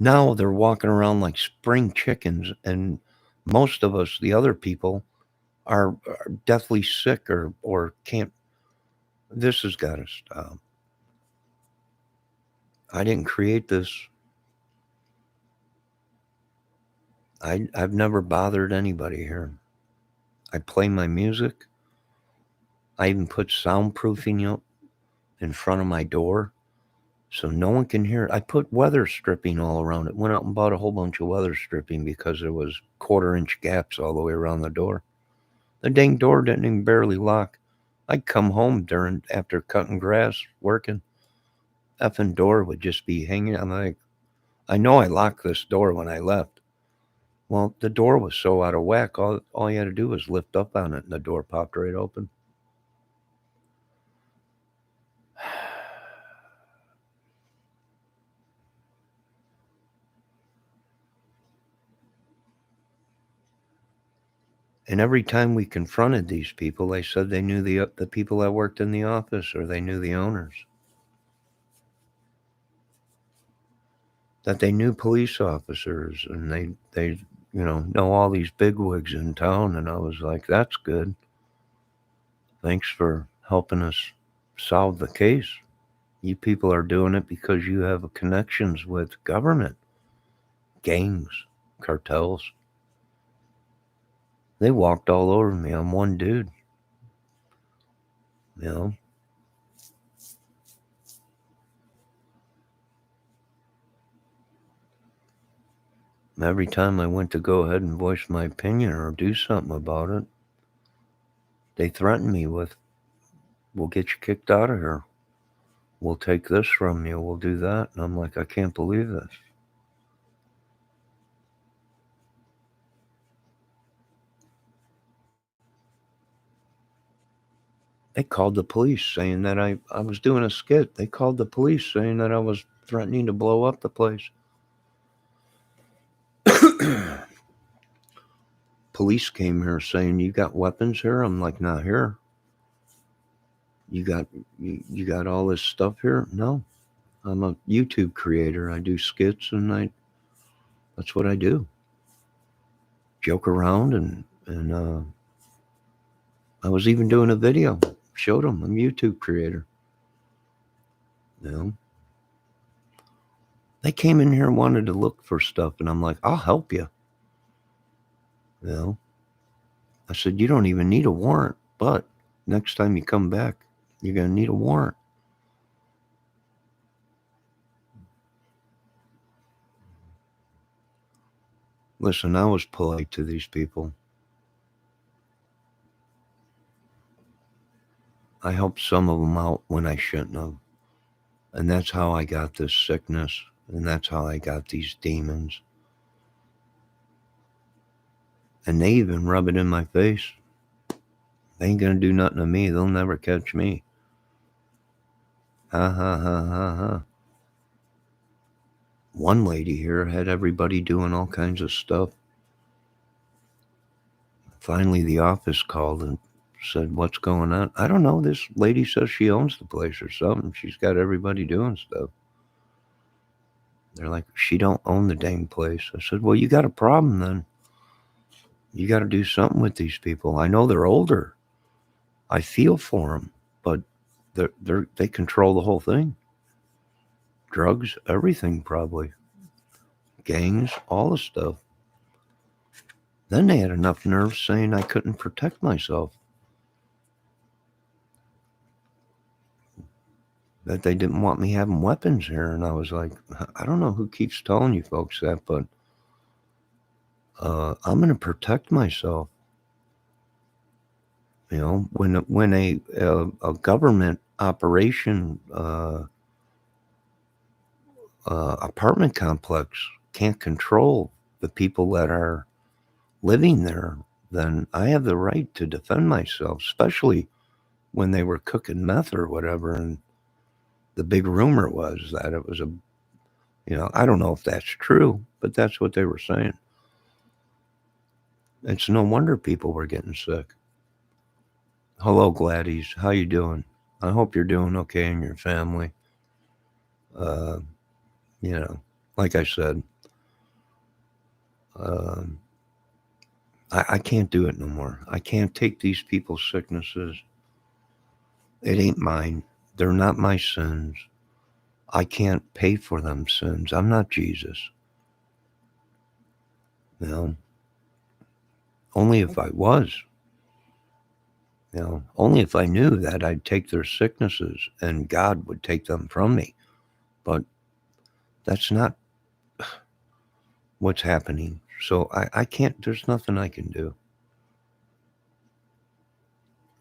C: Now they're walking around like spring chickens, and most of us, the other people, are deathly sick or can't. This has got to stop. I didn't create this. I've never bothered anybody here. I play my music. I even put soundproofing up in front of my door so no one can hear it. I put weather stripping all around it. Went out and bought a whole bunch of weather stripping because there was 1/4 inch gaps all the way around the door. The dang door didn't even barely lock. I'd come home after cutting grass, working. Effing door would just be hanging. I'm like, I know I locked this door when I left. Well, the door was so out of whack, all you had to do was lift up on it and the door popped right open. And every time we confronted these people, they said they knew the people that worked in the office or they knew the owners. That they knew police officers and they know all these bigwigs in town. And I was like, that's good. Thanks for helping us solve the case. You people are doing it because you have connections with government, gangs, cartels. They walked all over me. I'm one dude. You know, every time I went to go ahead and voice my opinion or do something about it, they threatened me with, we'll get you kicked out of here. We'll take this from you. We'll do that. And I'm like, I can't believe this. They called the police saying that I was doing a skit. They called the police saying that I was threatening to blow up the place. Police came here saying, you got weapons here? I'm like, not here. You got all this stuff here? No. I'm a YouTube creator. I do skits and that's what I do. Joke around and I was even doing a video. Showed them I'm a YouTube creator. You know. They came in here and wanted to look for stuff and I'm like, I'll help you. You know. I said, you don't even need a warrant, but next time you come back, you're gonna need a warrant. Listen, I was polite to these people. I helped some of them out when I shouldn't have. And that's how I got this sickness. And that's how I got these demons. And they even rub it in my face. They ain't gonna do nothing to me. They'll never catch me. Ha ha ha ha ha. One lady here had everybody doing all kinds of stuff. Finally, the office called and said, what's going on? I don't know. This lady says she owns the place or something. She's got everybody doing stuff. They're like, she don't own the dang place. I said, well, you got a problem then. You got to do something with these people. I know they're older. I feel for them, but they control the whole thing. Drugs, everything probably. Gangs, all the stuff. Then they had enough nerve saying I couldn't protect myself. That they didn't want me having weapons here. And I was like, I don't know who keeps telling you folks that, but I'm going to protect myself. You know, when a government operation apartment complex can't control the people that are living there, then I have the right to defend myself, especially when they were cooking meth or whatever. And the big rumor was that it was I don't know if that's true, but that's what they were saying. It's no wonder people were getting sick. Hello, Gladys. How you doing? I hope you're doing okay and your family. Uh, you know, like I said, um, I can't do it no more. I can't take these people's sicknesses. It ain't mine. They're not my sins. I can't pay for them sins. I'm not Jesus. You know, only if I was. Only if I knew that I'd take their sicknesses and God would take them from me. But that's not what's happening. So I can't, there's nothing I can do.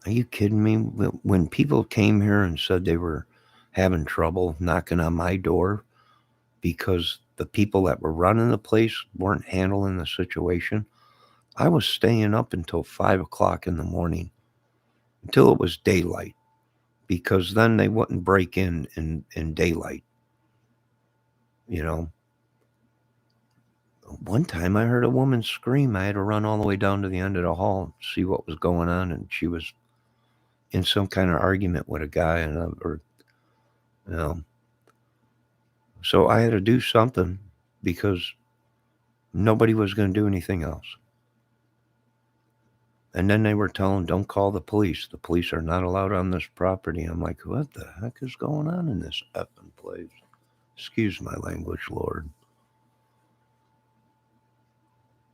C: Are you kidding me? When people came here and said they were having trouble knocking on my door because the people that were running the place weren't handling the situation, I was staying up until 5 o'clock in the morning until it was daylight because then they wouldn't break in daylight. You know, one time I heard a woman scream. I had to run all the way down to the end of the hall and see what was going on, and she was in some kind of argument with a guy, or you know, so I had to do something because nobody was going to do anything else. And then they were telling, don't call the police. The police are not allowed on this property. I'm like, what the heck is going on in this effing place? Excuse my language, Lord.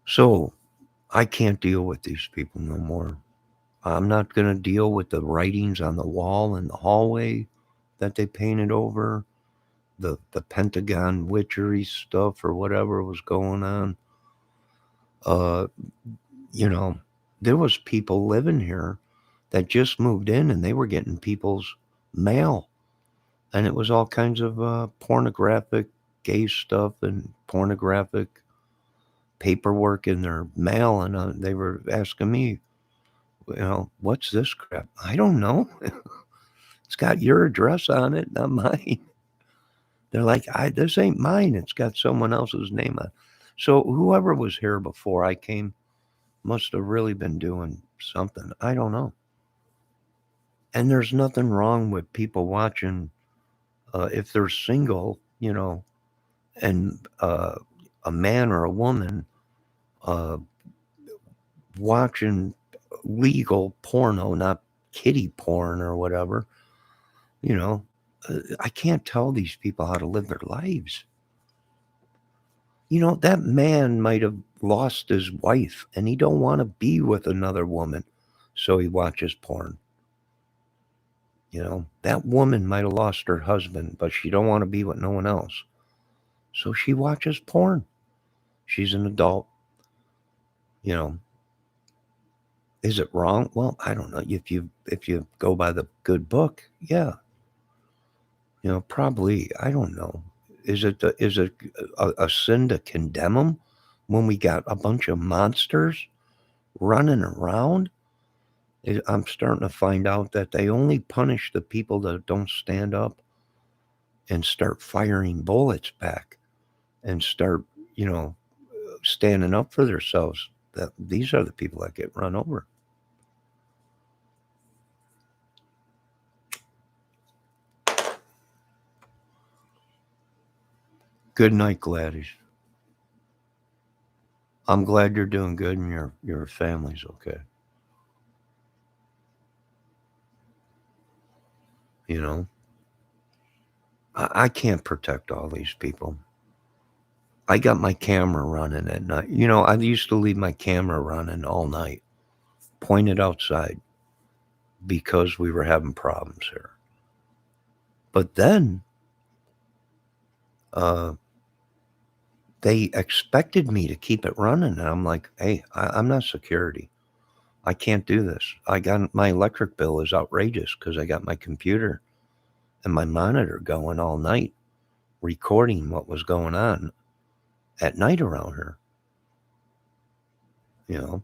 C: So I can't deal with these people no more. I'm not going to deal with the writings on the wall in the hallway that they painted over, the Pentagon witchery stuff or whatever was going on. Uh, you know, there was people living here that just moved in and they were getting people's mail, and it was all kinds of pornographic gay stuff and pornographic paperwork in their mail, and they were asking me, what's this crap? I don't know. It's got your address on it, not mine. They're like, this ain't mine. It's got someone else's name on it. So whoever was here before I came must have really been doing something. I don't know. And there's nothing wrong with people watching if they're single, and a man or a woman uh, watching legal porno, not kiddie porn or whatever. I can't tell these people how to live their lives. That man might have lost his wife and he don't want to be with another woman, so he watches porn. That woman might have lost her husband, but she don't want to be with no one else, so she watches porn. She's an adult. You know, is it wrong? Well, I don't know. If you go by the good book, yeah. Probably. I don't know. Is it a sin to condemn them when we got a bunch of monsters running around? I'm starting to find out that they only punish the people that don't stand up and start firing bullets back and start, you know, standing up for themselves. That these are the people that get run over. Good night, Gladys. I'm glad you're doing good and your family's okay. You know, I can't protect all these people. I got my camera running at night. I used to leave my camera running all night, pointed outside, because we were having problems here. But then uh, they expected me to keep it running. And I'm like, hey, I'm not security. I can't do this. My electric bill is outrageous because I got my computer and my monitor going all night, recording what was going on at night around here. You know,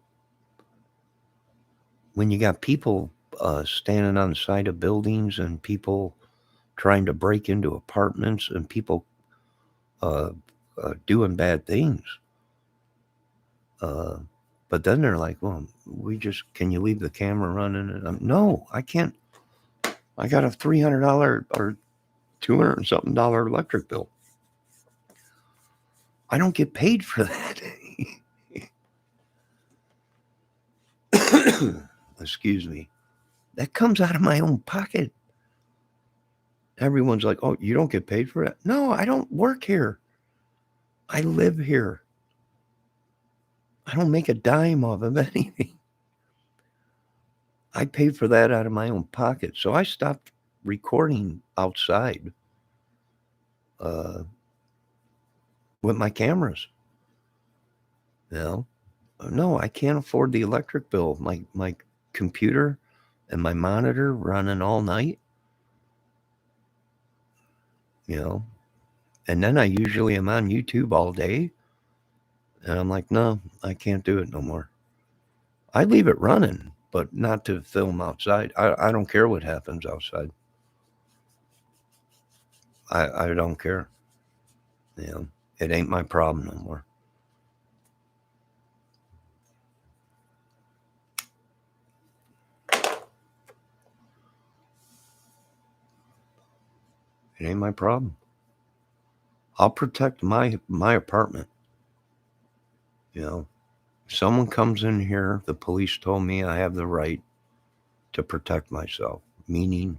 C: when you got people standing on the side of buildings and people trying to break into apartments and people doing bad things. But then they're like, well, can you leave the camera running? And no, I can't. I got a $300 or 200 and something dollar electric bill. I don't get paid for that. Excuse me. That comes out of my own pocket. Everyone's like, oh, you don't get paid for it? No, I don't work here. I live here. I don't make a dime off of anything. I pay for that out of my own pocket. So I stopped recording outside with my cameras. You know, no, I can't afford the electric bill. My computer and my monitor running all night. You know, and then I usually am on YouTube all day. And I'm like, no, I can't do it no more. I leave it running, but not to film outside. I don't care what happens outside. I don't care. You know, it ain't my problem no more. It ain't my problem. I'll protect my apartment. You know, if someone comes in here, the police told me I have the right to protect myself, meaning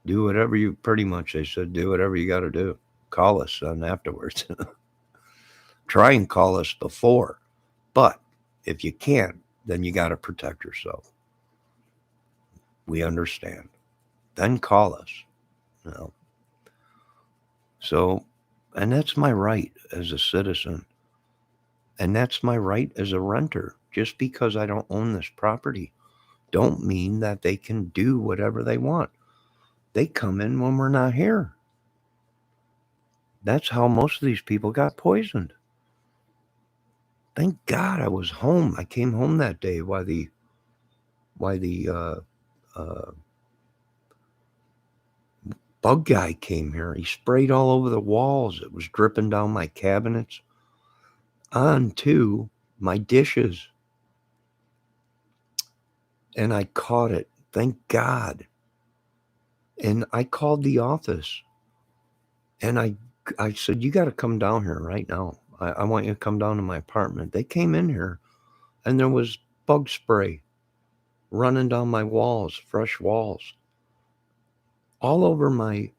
C: do whatever you, pretty much they said, do whatever you got to do. Call us then afterwards. Try and call us before. But if you can't, then you got to protect yourself. We understand. Then call us. You know. So, and that's my right as a citizen. And that's my right as a renter. Just because I don't own this property don't mean that they can do whatever they want. They come in when we're not here. That's how most of these people got poisoned. Thank God I was home. I came home that day while the bug guy came here. He sprayed all over the walls. It was dripping down my cabinets onto my dishes. And I caught it. Thank God. And I called the office. And I said, you got to come down here right now. I want you to come down to my apartment. They came in here and there was bug spray running down my walls, fresh walls, all over my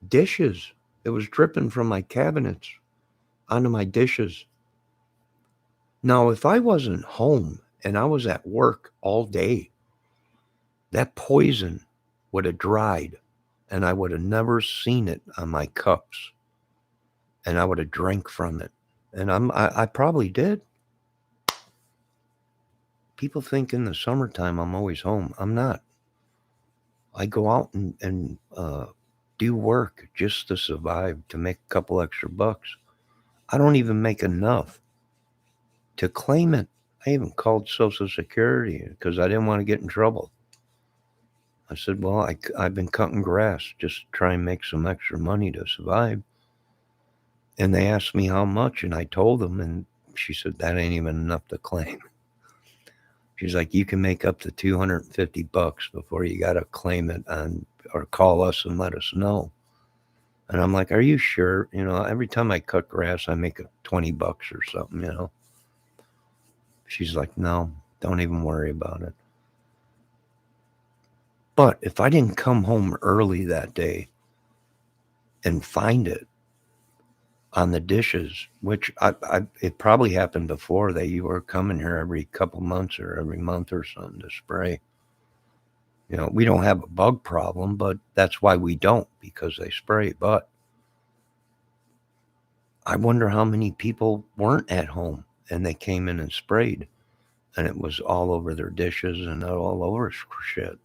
C: dishes. It was dripping from my cabinets onto my dishes. Now, if I wasn't home and I was at work all day, that poison would have dried and I would have never seen it on my cups and I would have drank from it. And I probably did. People think in the summertime I'm always home. I'm not. I go out and do work just to survive, to make a couple extra bucks. I don't even make enough to claim it. I even called Social Security because I didn't want to get in trouble. I said, well, I've been cutting grass just to try and make some extra money to survive. And they asked me how much, and I told them, and she said, that ain't even enough to claim. She's like, you can make up to $250 before you got to claim it or call us and let us know. And I'm like, are you sure? You know, every time I cut grass, I make $20 or something, you know. She's like, no, don't even worry about it. But if I didn't come home early that day and find it on the dishes, which it probably happened before that you were coming here every couple months or every month or something to spray. You know, we don't have a bug problem, but that's why we don't, because they spray. But I wonder how many people weren't at home and they came in and sprayed and it was all over their dishes and all over shit.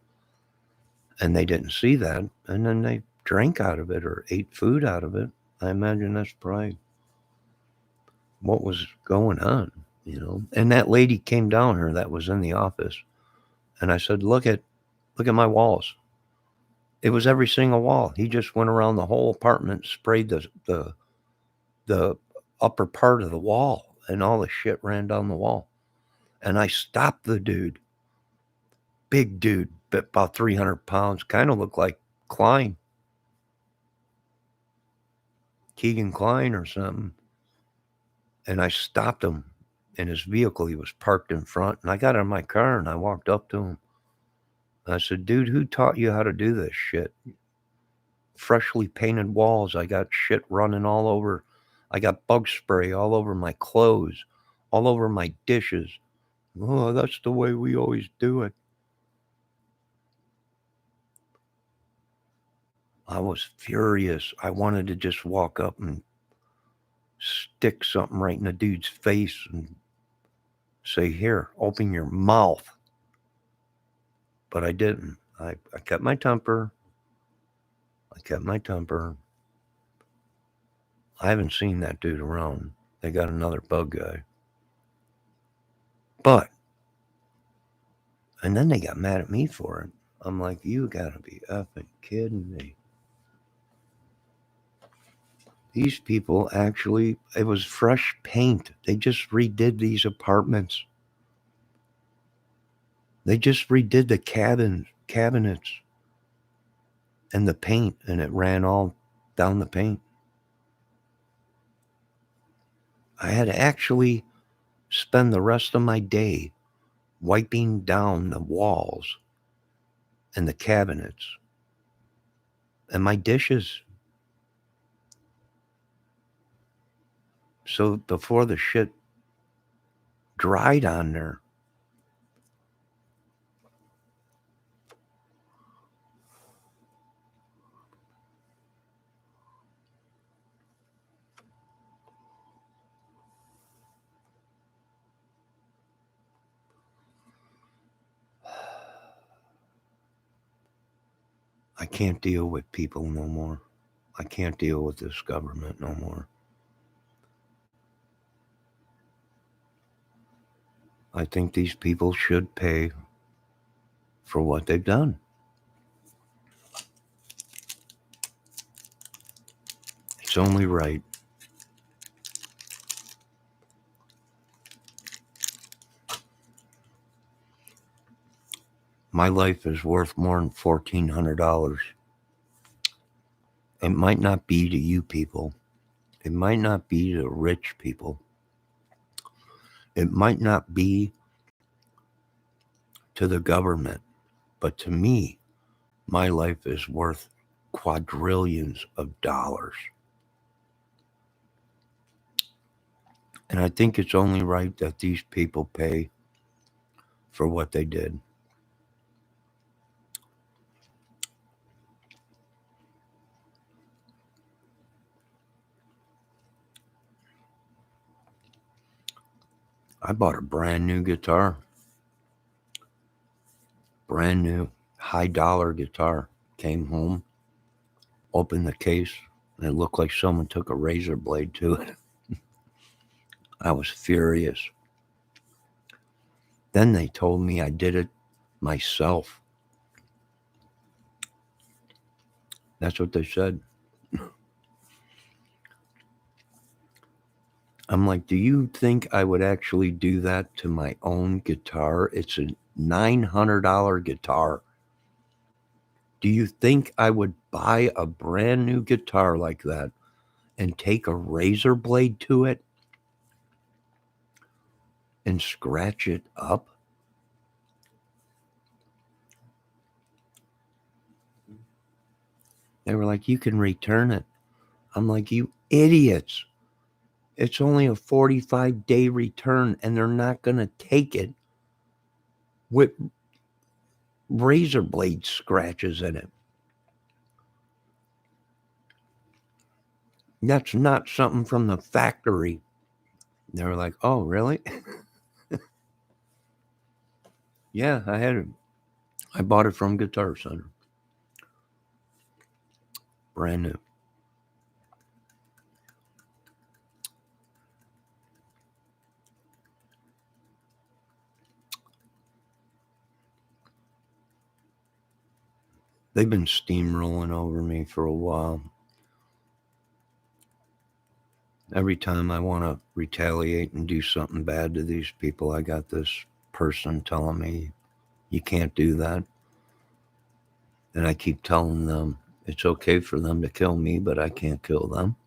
C: And they didn't see that. And then they drank out of it or ate food out of it. I imagine that's probably what was going on, you know. And that lady came down here that was in the office. And I said, look at my walls. It was every single wall. He just went around the whole apartment, sprayed the upper part of the wall, and all the shit ran down the wall. And I stopped the dude. Big dude, about 300 pounds, kind of looked like Klein. Keegan Klein or something. And I stopped him in his vehicle. He was parked in front. And I got out of my car and I walked up to him. I said, dude, who taught you how to do this shit? Freshly painted walls. I got shit running all over. I got bug spray all over my clothes, all over my dishes. Oh, that's the way we always do it. I was furious. I wanted to just walk up and stick something right in the dude's face and say, here, open your mouth. But I didn't. I kept my temper. I haven't seen that dude around. They got another bug guy. But, and then they got mad at me for it. I'm like, you gotta be effing kidding me. These people actually, it was fresh paint. They just redid these apartments. They just redid the cabinets and the paint, and it ran all down the paint. I had to actually spend the rest of my day wiping down the walls and the cabinets and my dishes. So before the shit dried on there, I can't deal with people no more. I can't deal with this government no more. I think these people should pay for what they've done. It's only right. My life is worth more than $1,400. It might not be to you people. It might not be to rich people. It might not be to the government. But to me, my life is worth quadrillions of dollars. And I think it's only right that these people pay for what they did. I bought a brand new guitar. Brand new, high dollar guitar. Came home, opened the case, and it looked like someone took a razor blade to it. I was furious. Then they told me I did it myself. That's what they said. I'm like, do you think I would actually do that to my own guitar? It's a $900 guitar. Do you think I would buy a brand new guitar like that and take a razor blade to it and scratch it up? They were like, you can return it. I'm like, you idiots. It's only a 45-day return, and they're not going to take it with razor blade scratches in it. That's not something from the factory. They were like, oh, really? Yeah, I had it. I bought it from Guitar Center. Brand new. They've been steamrolling over me for a while. Every time I want to retaliate and do something bad to these people, I got this person telling me, you can't do that. And I keep telling them it's okay for them to kill me, but I can't kill them.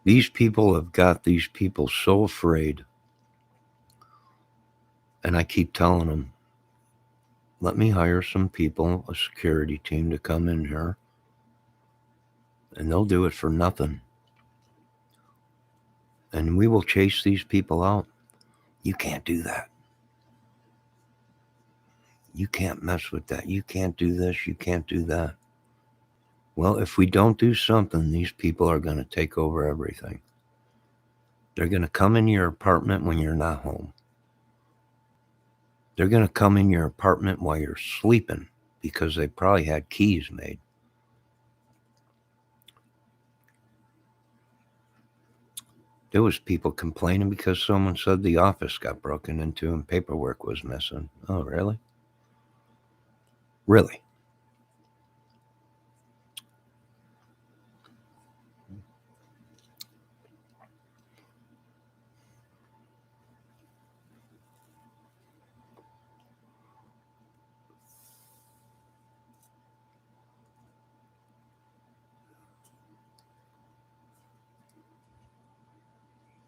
C: These people have got these people so afraid. And I keep telling them, let me hire some people, a security team to come in here, and they'll do it for nothing. And we will chase these people out. You can't do that. You can't mess with that. You can't do this. You can't do that. Well, if we don't do something, these people are going to take over everything. They're going to come in your apartment when you're not home. They're going to come in your apartment while you're sleeping because they probably had keys made. There was people complaining because someone said the office got broken into and paperwork was missing. Oh, really? Really?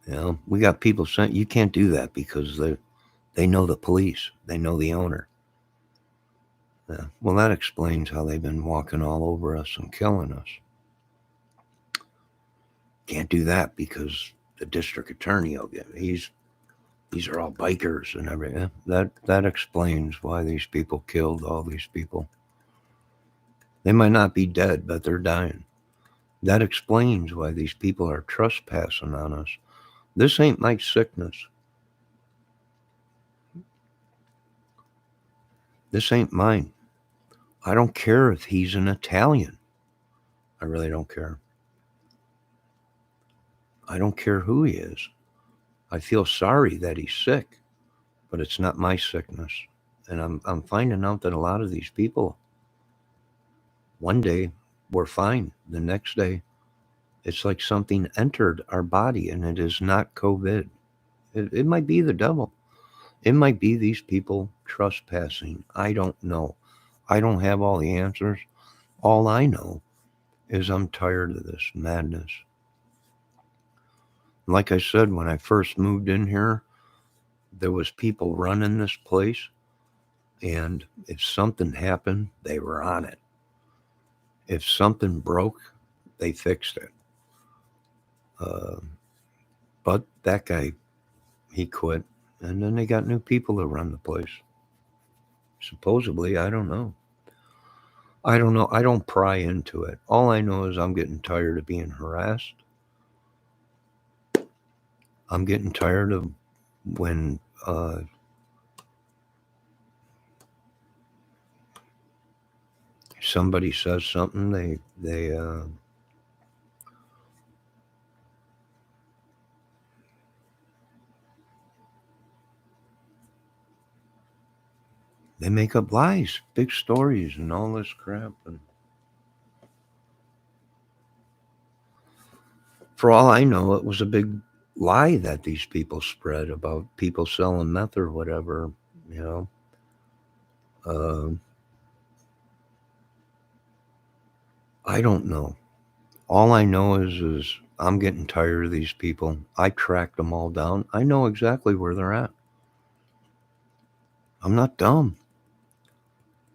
C: You know, we got people saying you can't do that because they know the police. They know the owner. Yeah. Well, that explains how they've been walking all over us and killing us. Can't do that because the district attorney will get these are all bikers and everything. That explains why these people killed all these people. They might not be dead, but they're dying. That explains why these people are trespassing on us. This ain't my sickness. This ain't mine. I don't care if he's an Italian. I really don't care. I don't care who he is. I feel sorry that he's sick, but it's not my sickness. And I'm finding out that a lot of these people, one day we're fine. The next day, it's like something entered our body and it is not COVID. It might be the devil. It might be these people trespassing. I don't know. I don't have all the answers. All I know is I'm tired of this madness. Like I said, when I first moved in here, there was people running this place, and if something happened, they were on it. If something broke, they fixed it. Uh, but that guy, he quit, and then they got new people to run the place. Supposedly, I don't know. I don't know. I don't pry into it. All I know is I'm getting tired of being harassed. I'm getting tired of when somebody says something, they make up lies, big stories, and all this crap. And for all I know, it was a big lie that these people spread about people selling meth or whatever. You know, uh, I don't know. All I know is I'm getting tired of these people. I tracked them all down. I know exactly where they're at. I'm not dumb.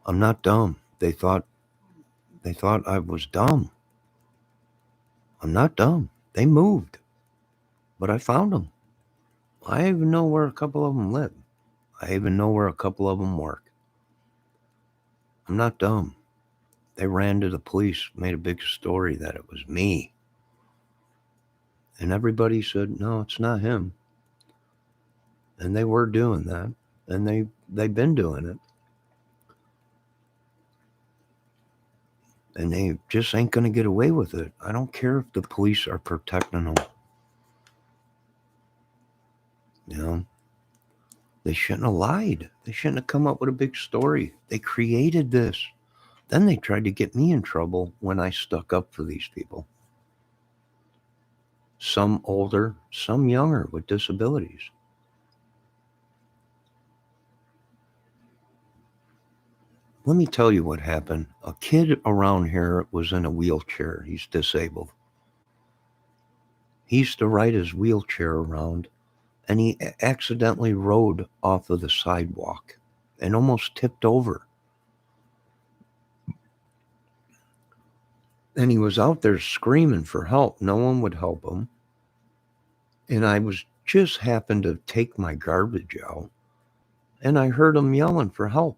C: I'm not dumb. They thought I was dumb. I'm not dumb. They moved, but I found them. I even know where a couple of them live. I even know where a couple of them work. I'm not dumb. They ran to the police, made a big story that it was me. And everybody said, no, it's not him. And they were doing that. And they've been doing it. And they just ain't going to get away with it. I don't care if the police are protecting them. You know, they shouldn't have lied. They shouldn't have come up with a big story. They created this. Then they tried to get me in trouble when I stuck up for these people. Some older, some younger with disabilities. Let me tell you what happened. A kid around here was in a wheelchair. He's disabled. He used to ride his wheelchair around, and he accidentally rode off of the sidewalk and almost tipped over. And he was out there screaming for help. No one would help him. And I was just happened to take my garbage out, and I heard him yelling for help.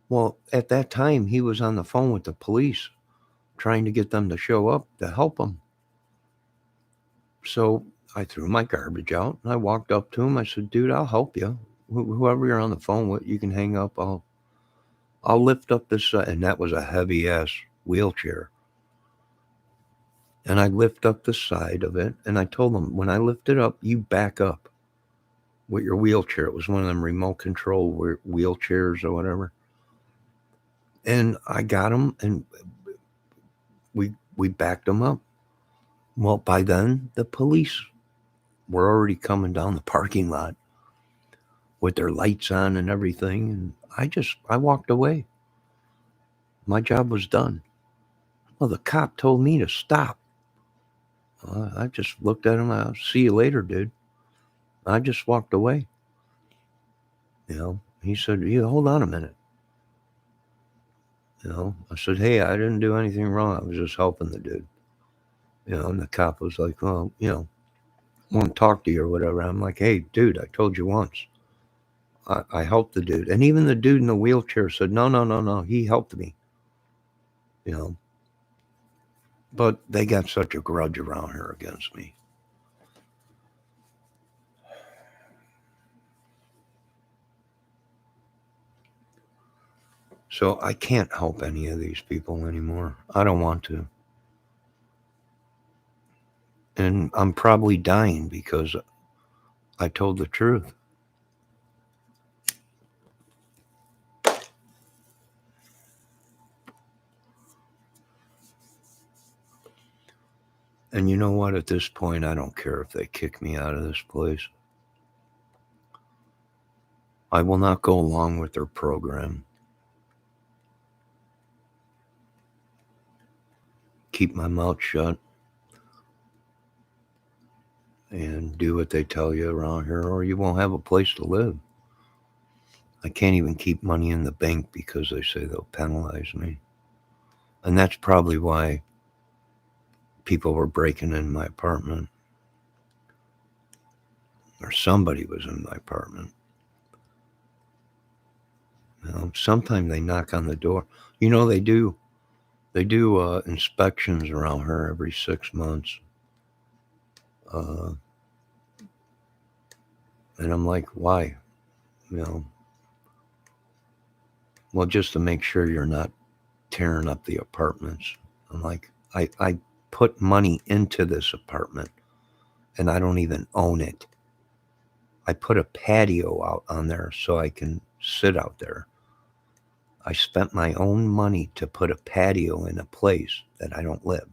C: Well, at that time, he was on the phone with the police trying to get them to show up to help him. So I threw my garbage out and I walked up to him. I said, dude, I'll help you. Whoever you're on the phone with, you can hang up. I'll lift up this, and that was a heavy ass wheelchair. And I lift up the side of it, and I told him, when I lift it up, you back up with your wheelchair. It was one of them remote control wheelchairs or whatever. And I got him, and we backed him up. Well, by then, the police were already coming down the parking lot with their lights on and everything. And I walked away. My job was done. Well, the cop told me to stop. I just looked at him. I'll see you later, dude. I just walked away. He said, yeah, hold on a minute. I said, hey, I didn't do anything wrong. I was just helping the dude. And the cop was like, well, I want to talk to you or whatever. I'm like, hey, dude, I told you once. I helped the dude. And even the dude in the wheelchair said, no. He helped me. But they got such a grudge around here against me. So I can't help any of these people anymore. I don't want to. And I'm probably dying because I told the truth. And you know what? At this point, I don't care if they kick me out of this place. I will not go along with their program. Keep my mouth shut and do what they tell you around here, or you won't have a place to live. I can't even keep money in the bank because they say they'll penalize me. And that's probably why people were breaking in my apartment. Or somebody was in my apartment. Sometimes they knock on the door. They do inspections around here every 6 months. And I'm like, why? Well, just to make sure you're not tearing up the apartments. I'm like, I put money into this apartment and I don't even own it. I put a patio out on there so I can sit out there. I spent my own money to put a patio in a place that I don't live.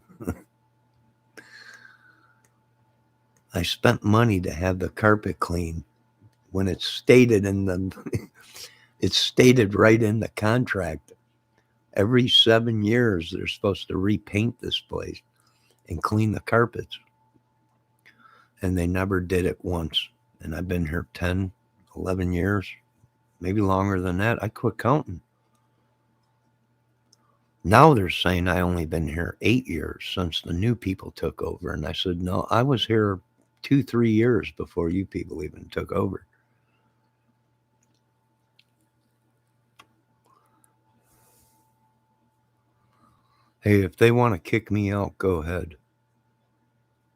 C: I spent money to have the carpet cleaned when it's stated it's stated right in the contract. Every 7 years, they're supposed to repaint this place and clean the carpets. And they never did it once. And I've been here 10, 11 years, maybe longer than that. I quit counting. Now they're saying I only been here 8 years since the new people took over. And I said, no, I was here 2-3 years before you people even took over. Hey, if they want to kick me out, go ahead.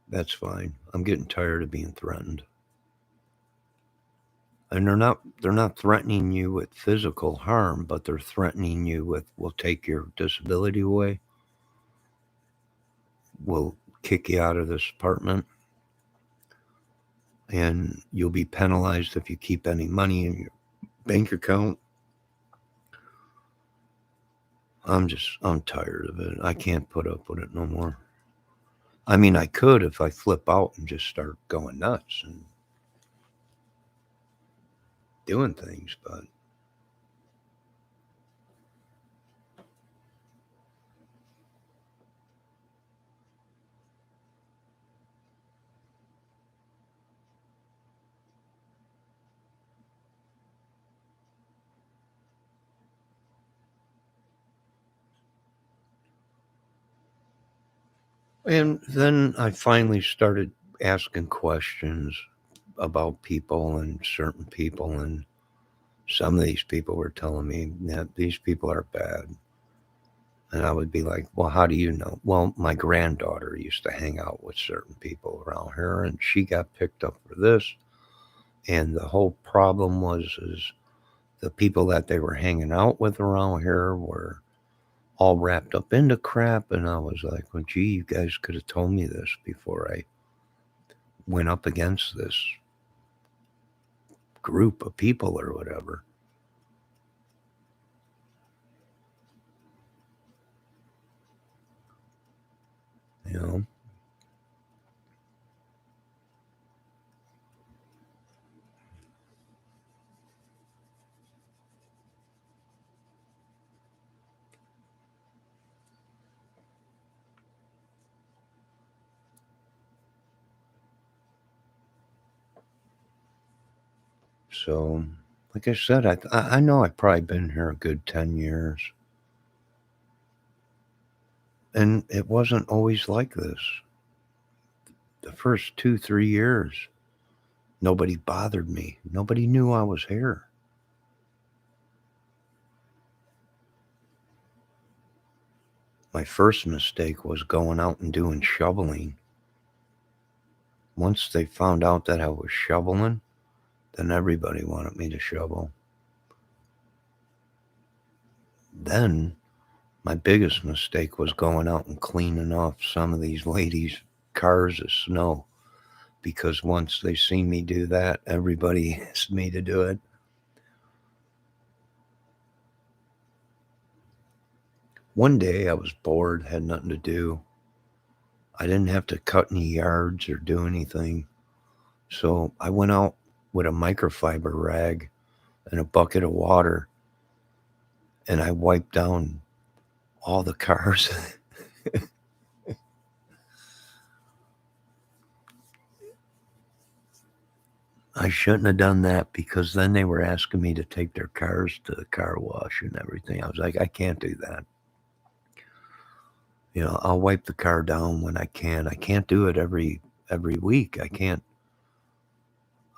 C: That's fine. I'm getting tired of being threatened. And they're not threatening you with physical harm, but they're threatening you with, we'll take your disability away, we'll kick you out of this apartment, and you'll be penalized if you keep any money in your bank account. I'm tired of it. I can't put up with it no more. I mean, I could if I flip out and just start going nuts and doing things, but and then I finally started asking questions about people and certain people, and some of these people were telling me that these people are bad. And I would be like, well, how do you know? Well, my granddaughter used to hang out with certain people around her, and she got picked up for this. And the whole problem was is the people that they were hanging out with around here were all wrapped up into crap. And I was like, well, gee, you guys could have told me this before I went up against this group of people or whatever. You know, so like I said, I know I've probably been here a good 10 years, and it wasn't always like this. The first 2, 3 years, nobody bothered me. Nobody knew I was here. My first mistake was going out and doing shoveling. Once they found out that I was shoveling, then everybody wanted me to shovel. Then my biggest mistake was going out and cleaning off some of these ladies' cars of snow, because once they see me do that, everybody asked me to do it. One day I was bored, had nothing to do. I didn't have to cut any yards or do anything. So I went out with a microfiber rag and a bucket of water, and I wiped down all the cars. I shouldn't have done that, because then they were asking me to take their cars to the car wash and everything. I was like, I can't do that. I'll wipe the car down when I can. I can't do it every week. I can't.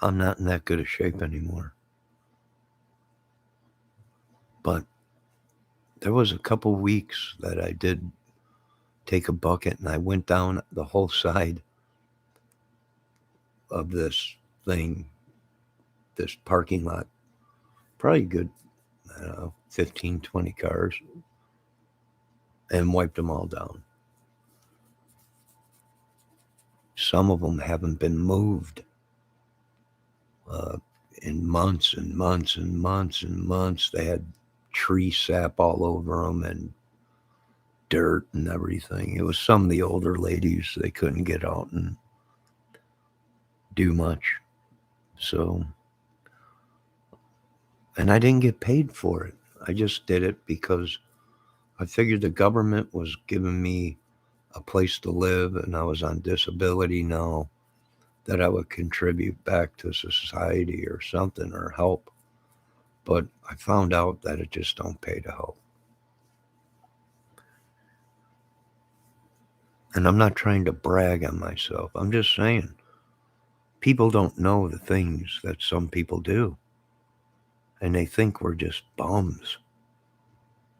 C: I'm not in that good a shape anymore. But there was a couple weeks that I did take a bucket and I went down the whole side of this thing, this parking lot, probably good, I don't know, 15, 20 cars, and wiped them all down. Some of them haven't been moved uh, in months and months and months and months. They had tree sap all over them and dirt and everything. It was some of the older ladies, they couldn't get out and do much. So, and I didn't get paid for it. I just did it because I figured the government was giving me a place to live, and I was on disability now, that I would contribute back to society or something, or help. But I found out that it just don't pay to help. And I'm not trying to brag on myself. I'm just saying, people don't know the things that some people do. And they think we're just bums.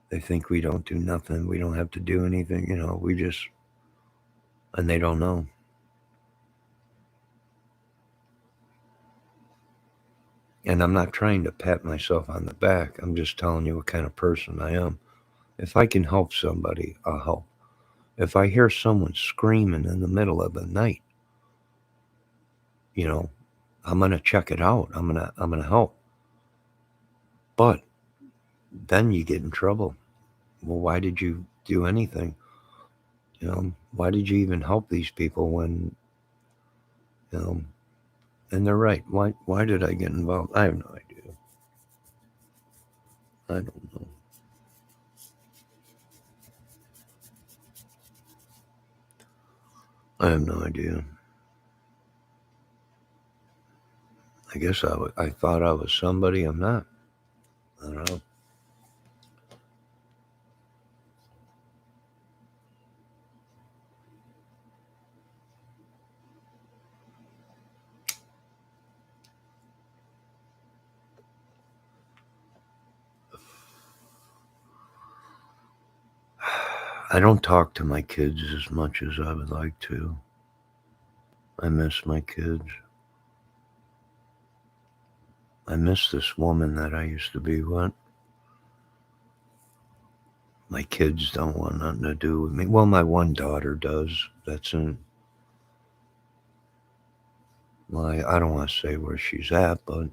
C: They think we don't do nothing. We don't have to do anything. We just, and they don't know. And I'm not trying to pat myself on the back. I'm just telling you what kind of person I am. If I can help somebody, I'll help. If I hear someone screaming in the middle of the night, you know, I'm gonna check it out. I'm gonna help. But then you get in trouble. Well, why did you do anything? Why did you even help these people when, you know, and they're right. Why did I get involved? I have no idea. I don't know. I have no idea. I guess I thought I was somebody I'm not. I don't know. I don't talk to my kids as much as I would like to. I miss my kids. I miss this woman that I used to be with. My kids don't want nothing to do with me. Well, my one daughter does. That's in I don't want to say where she's at, but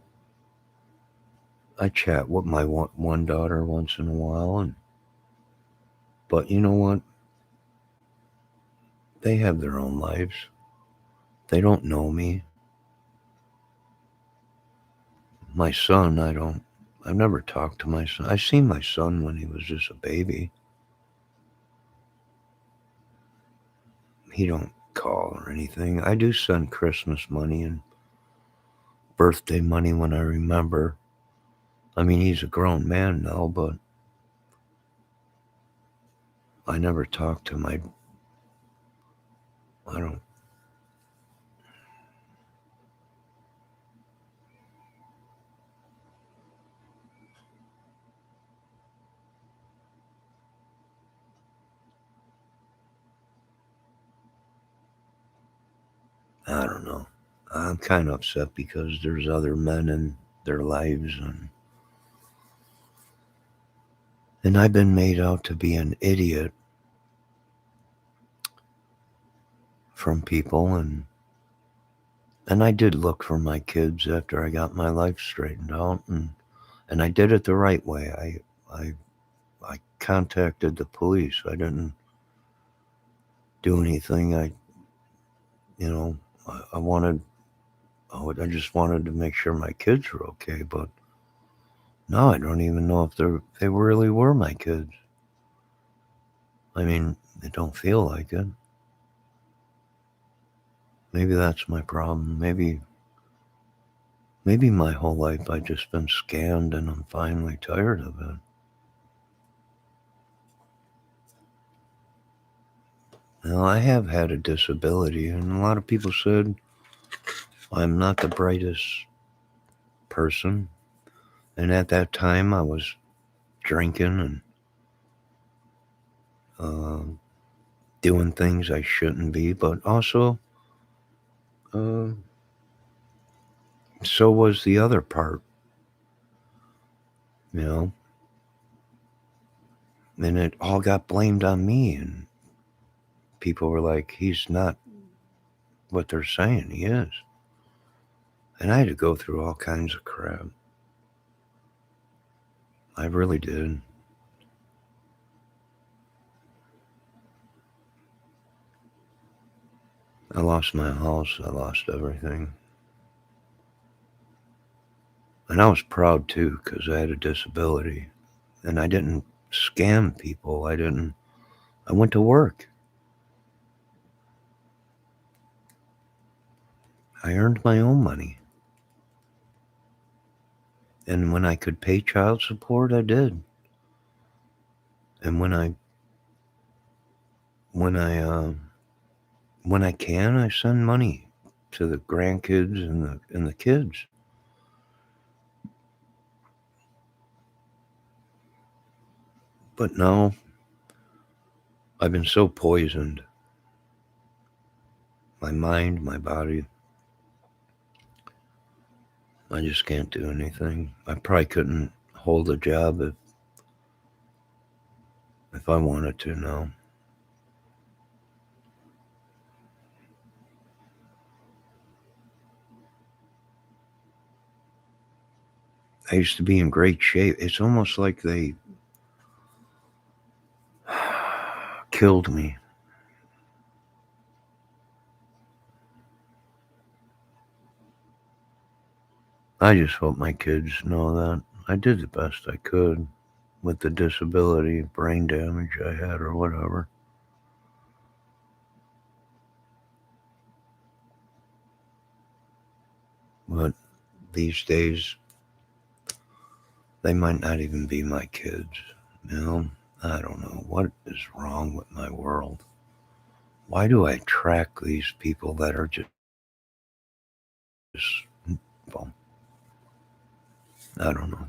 C: I chat with my one daughter once in a while. But you know what? They have their own lives. They don't know me. My son, I've never talked to my son. I seen my son when he was just a baby. He don't call or anything. I do send Christmas money and birthday money when I remember. I mean, he's a grown man now, but I never talk to him. I don't. I don't know. I'm kind of upset because there's other men in their lives, and I've been made out to be an idiot from people, and I did look for my kids after I got my life straightened out, and I did it the right way. I contacted the police. I didn't do anything. You know, I wanted. I just wanted to make sure my kids were okay, but now I don't even know if they really were my kids. I mean, they don't feel like it. Maybe that's my problem. Maybe my whole life I've just been scammed and I'm finally tired of it. Now, I have had a disability, and a lot of people said I'm not the brightest person. And at that time, I was drinking and uh, doing things I shouldn't be, but also, uh, so was the other part, you know, and it all got blamed on me, and people were like, he's not what they're saying he is. And I had to go through all kinds of crap. I really did. I lost my house. I lost everything. And I was proud too because I had a disability. And I didn't scam people. I went to work. I earned my own money. And when I could pay child support, I did. And when I, uh, when I can, I send money to the grandkids and the kids. But now I've been so poisoned. My mind, my body. I just can't do anything. I probably couldn't hold a job if I wanted to now. I used to be in great shape. It's almost like they killed me. I just hope my kids know that I did the best I could with the disability, brain damage I had, or whatever. But these days, they might not even be my kids. You know, I don't know what is wrong with my world. Why do I track these people that are just, well, I don't know.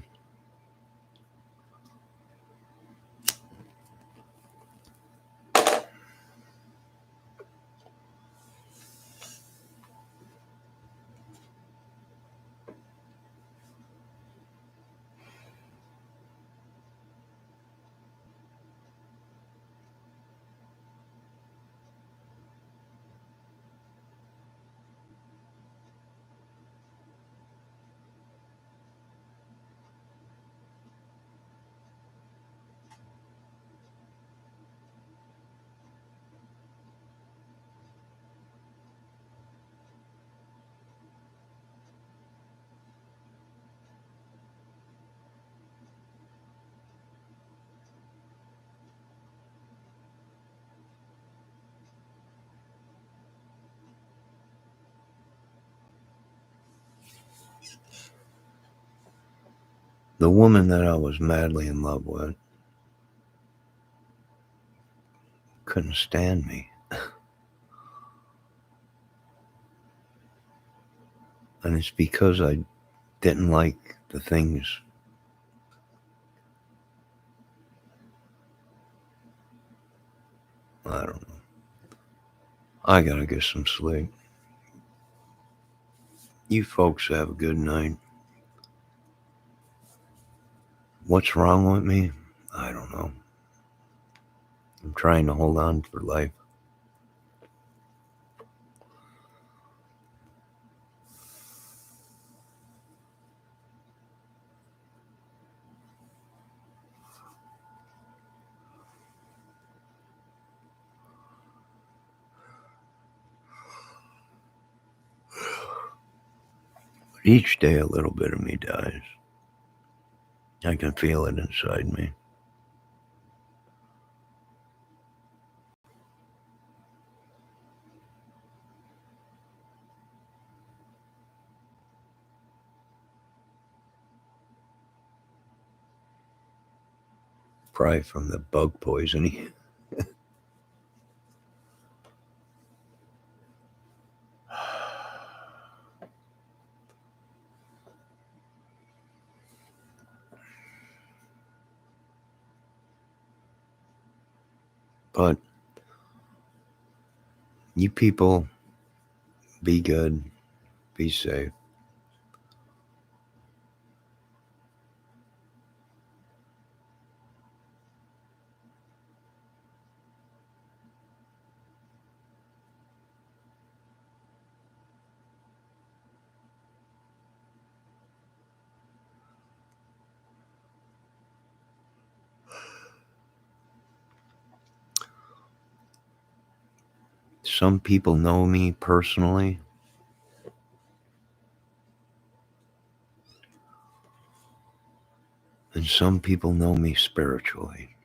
C: The woman that I was madly in love with couldn't stand me. And it's because I didn't like the things. I don't know. I gotta get some sleep. You folks have a good night. What's wrong with me? I don't know. I'm trying to hold on for life. Each day a little bit of me dies. I can feel it inside me. Probably from the bug poisoning. But you people, be good, be safe. Some people know me personally, and some people know me spiritually.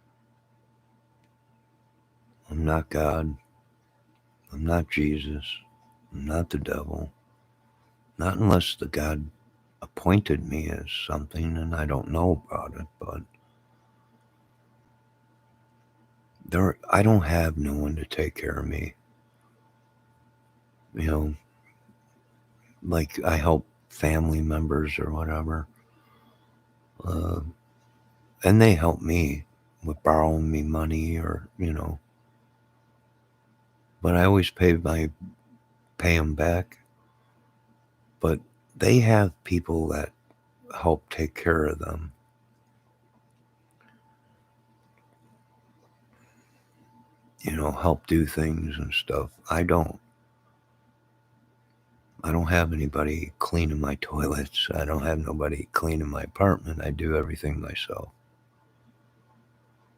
C: I'm not God. I'm not Jesus. I'm not the devil. Not unless the God appointed me as something and I don't know about it, but I don't have no one to take care of me. You know, like I help family members or whatever. Uh, and they help me with borrowing me money or, but I always pay them back. But they have people that help take care of them. Help do things and stuff. I don't. I don't have anybody cleaning my toilets. I don't have nobody cleaning my apartment. I do everything myself.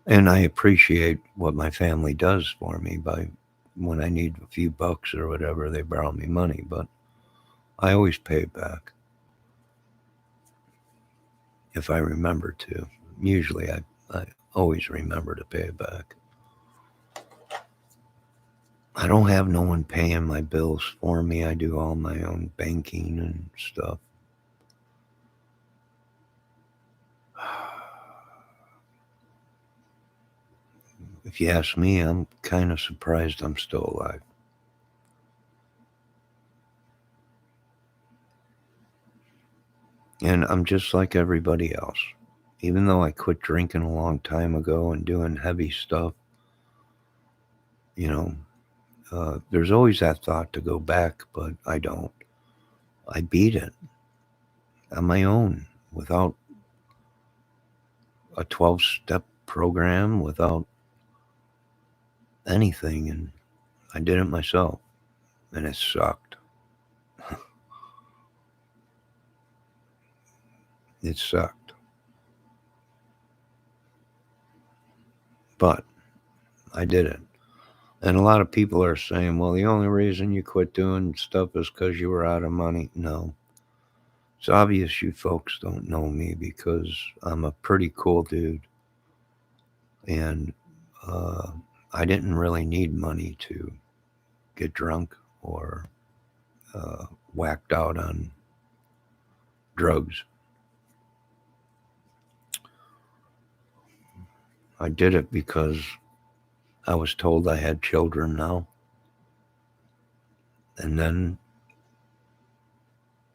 C: And I appreciate what my family does for me by when I need a few bucks or whatever, they borrow me money, but I always pay it back if I remember to. Usually I always remember to pay it back. I don't have no one paying my bills for me. I do all my own banking and stuff. If you ask me, I'm kind of surprised I'm still alive. And I'm just like everybody else. Even though I quit drinking a long time ago and doing heavy stuff, you know, there's always that thought to go back, but I don't. I beat it on my own without a 12-step program, without anything. And I did it myself, and it sucked. It sucked. But I did it. And a lot of people are saying, well, the only reason you quit doing stuff is because you were out of money. No. It's obvious you folks don't know me because I'm a pretty cool dude. And I didn't really need money to get drunk or whacked out on drugs. I did it because I was told I had children now. And then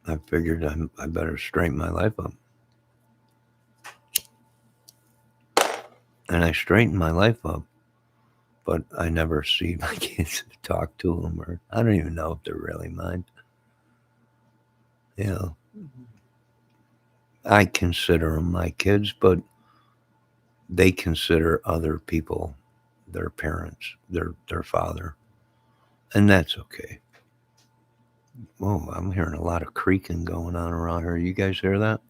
C: I figured I better straighten my life up. And I straightened my life up, but I never see my kids talk to them, or I don't even know if they're really mine. I consider them my kids, but they consider other people their parents, their father, and that's okay. Whoa, I'm hearing a lot of creaking going on around here. You guys hear that?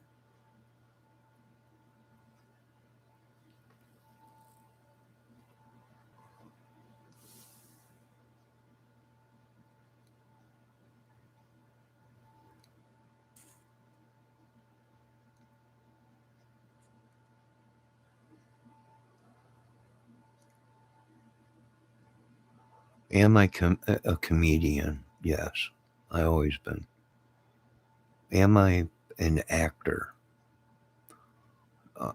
C: Am I a comedian? Yes, I always been. Am I an actor?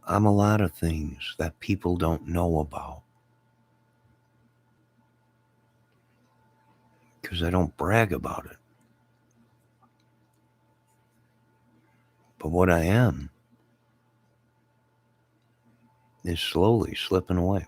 C: I'm a lot of things that people don't know about because I don't brag about it. But what I am is slowly slipping away.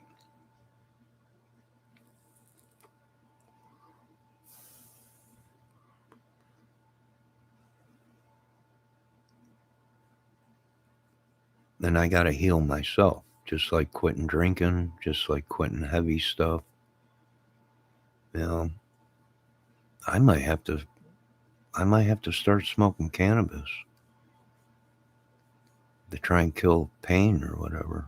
C: And I got to heal myself, just like quitting drinking, just like quitting heavy stuff. I might have to start smoking cannabis to try and kill pain or whatever.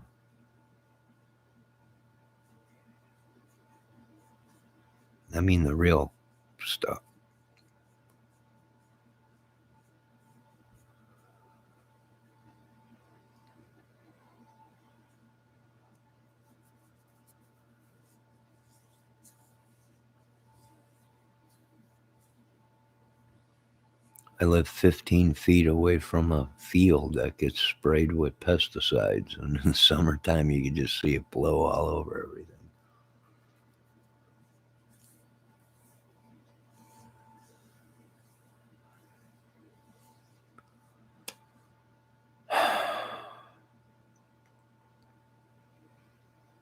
C: I mean the real stuff. I live 15 feet away from a field that gets sprayed with pesticides, and in the summertime you can just see it blow all over everything.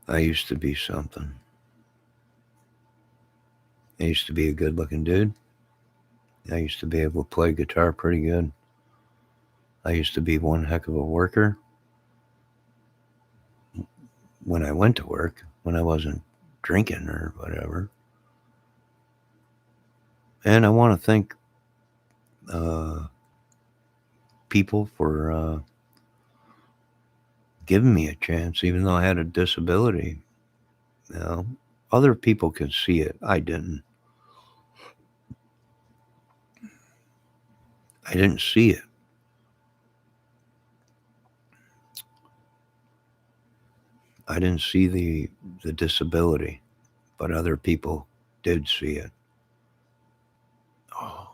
C: I used to be something. I used to be a good looking dude. I used to be able to play guitar pretty good. I used to be one heck of a worker when I went to work, when I wasn't drinking or whatever. And I want to thank uh, people for giving me a chance, even though I had a disability. You know, other people could see it. I didn't. I didn't see it. I didn't see the disability, but other people did see it. Oh,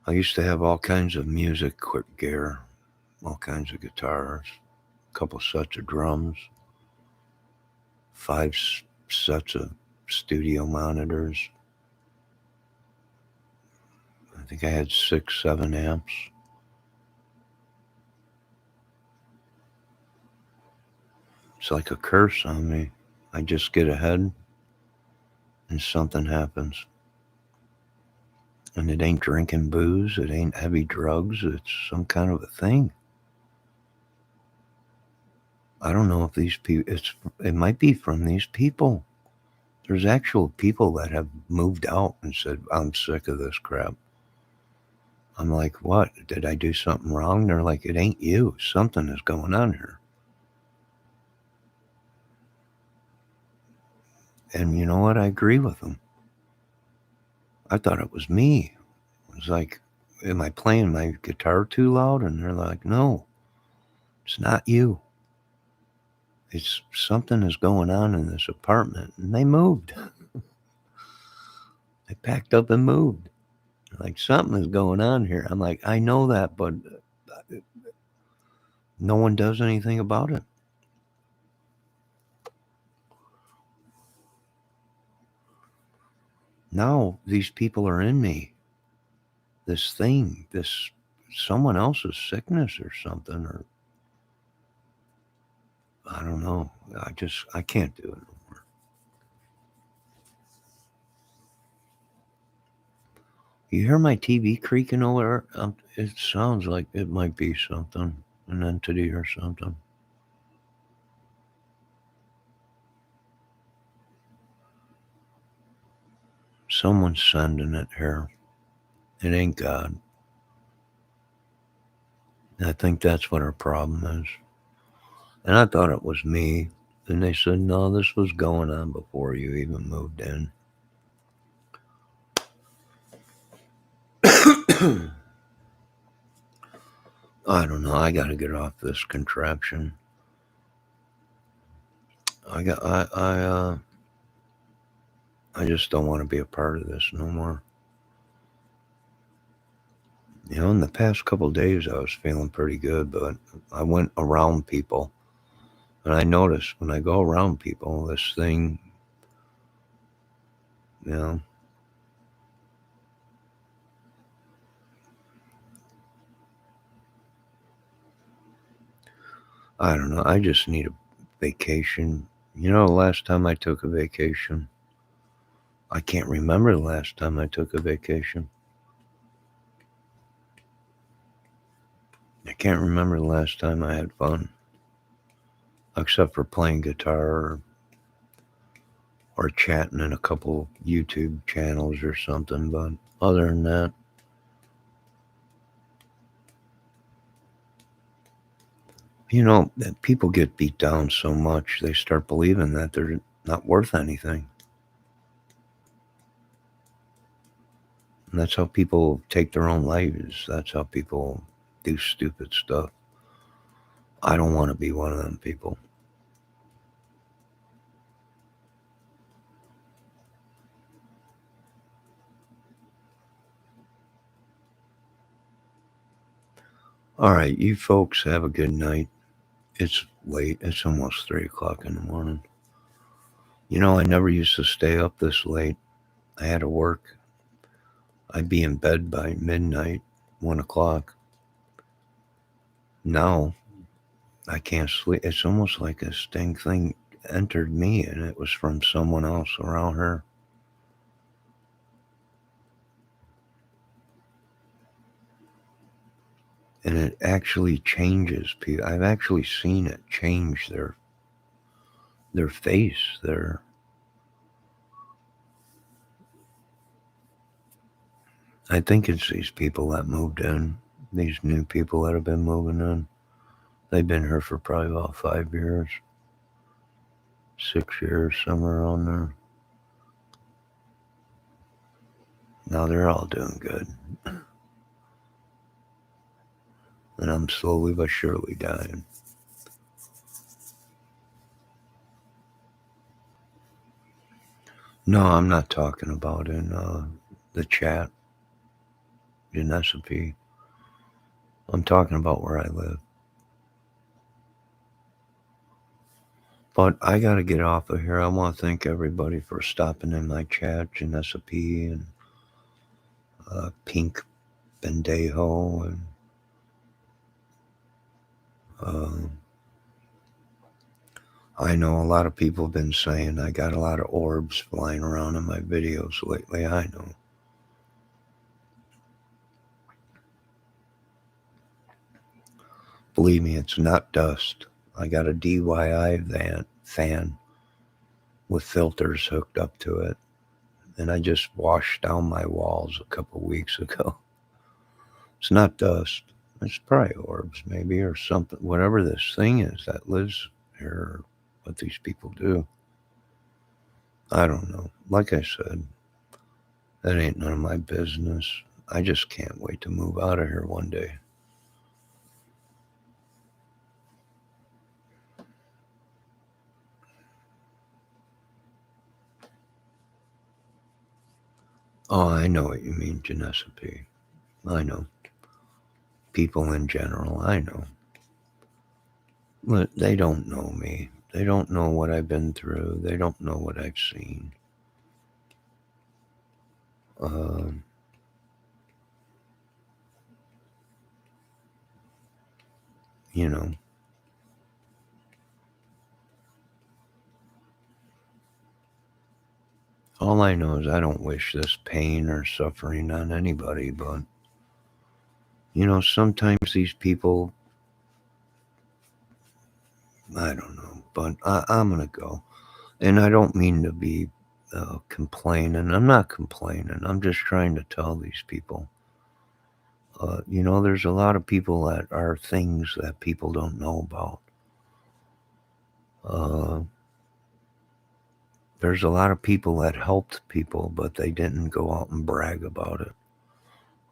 C: I used to have all kinds of music gear, all kinds of guitars, a couple sets of drums, five sets of studio monitors. I think I had 6, 7 amps. It's like a curse on me. I just get ahead and something happens. And it ain't drinking booze, it ain't heavy drugs, it's some kind of a thing. I don't know if these people, it might be from these people. There's actual people that have moved out and said, I'm sick of this crap. I'm like, what? Did I do something wrong? They're like, it ain't you. Something is going on here. And you know what? I agree with them. I thought it was me. It was like, am I playing my guitar too loud? And they're like, no, it's not you. It's something is going on in this apartment. And they moved. They packed up and moved. Like, something is going on here. I'm like, I know that, but no one does anything about it. Now these people are in me. This thing, this someone else's sickness or something, or I don't know. I can't do it no more. You hear my TV creaking over? It sounds like it might be something, an entity or something. Someone's sending it here. It ain't God. And I think that's what our problem is. And I thought it was me. And they said, no, this was going on before you even moved in. I don't know. I got to get off this contraption. I just don't want to be a part of this no more. You know, in the past couple of days, I was feeling pretty good, but I went around people, and I noticed when I go around people, this thing, you know, I don't know. I just need a vacation. You know, the last time I took a vacation, I can't remember the last time I took a vacation. I can't remember the last time I had fun, except for playing guitar or chatting in a couple YouTube channels or something. But other than that, you know, people get beat down so much, they start believing that they're not worth anything. And that's how people take their own lives. That's how people do stupid stuff. I don't want to be one of them people. All right, you folks have a good night. It's late. It's almost 3 o'clock in the morning. You know, I never used to stay up this late. I had to work. I'd be in bed by midnight, 1 o'clock. Now I can't sleep. It's almost like this dang thing entered me and it was from someone else around her. And it actually changes people. I've actually seen it change their face, I think it's these people that moved in, these new people that have been moving in. They've been here for probably about 5 years, 6 years, somewhere around there. Now they're all doing good. And I'm slowly but surely dying. No, I'm not talking about in the chat, in S&P. I'm talking about where I live. But I got to get off of here. I want to thank everybody for stopping in my chat, Janessa and Pink Bendejo and I know a lot of people have been saying I got a lot of orbs flying around in my videos lately. I know. Believe me, it's not dust. I got a DIY fan with filters hooked up to it. And I just washed down my walls a couple weeks ago. It's not dust. It's probably orbs, maybe, or something. Whatever this thing is that lives here, what these people do. I don't know. Like I said, that ain't none of my business. I just can't wait to move out of here one day. Oh, I know what you mean, Janessa P. I know. People in general, I know. But they don't know me. They don't know what I've been through. They don't know what I've seen. You know. All I know is I don't wish this pain or suffering on anybody, but, you know, sometimes these people, I don't know, but I'm going to go. And I don't mean to be complaining. I'm not complaining. I'm just trying to tell these people. You know, there's a lot of people that are things that people don't know about. There's a lot of people that helped people, but they didn't go out and brag about it.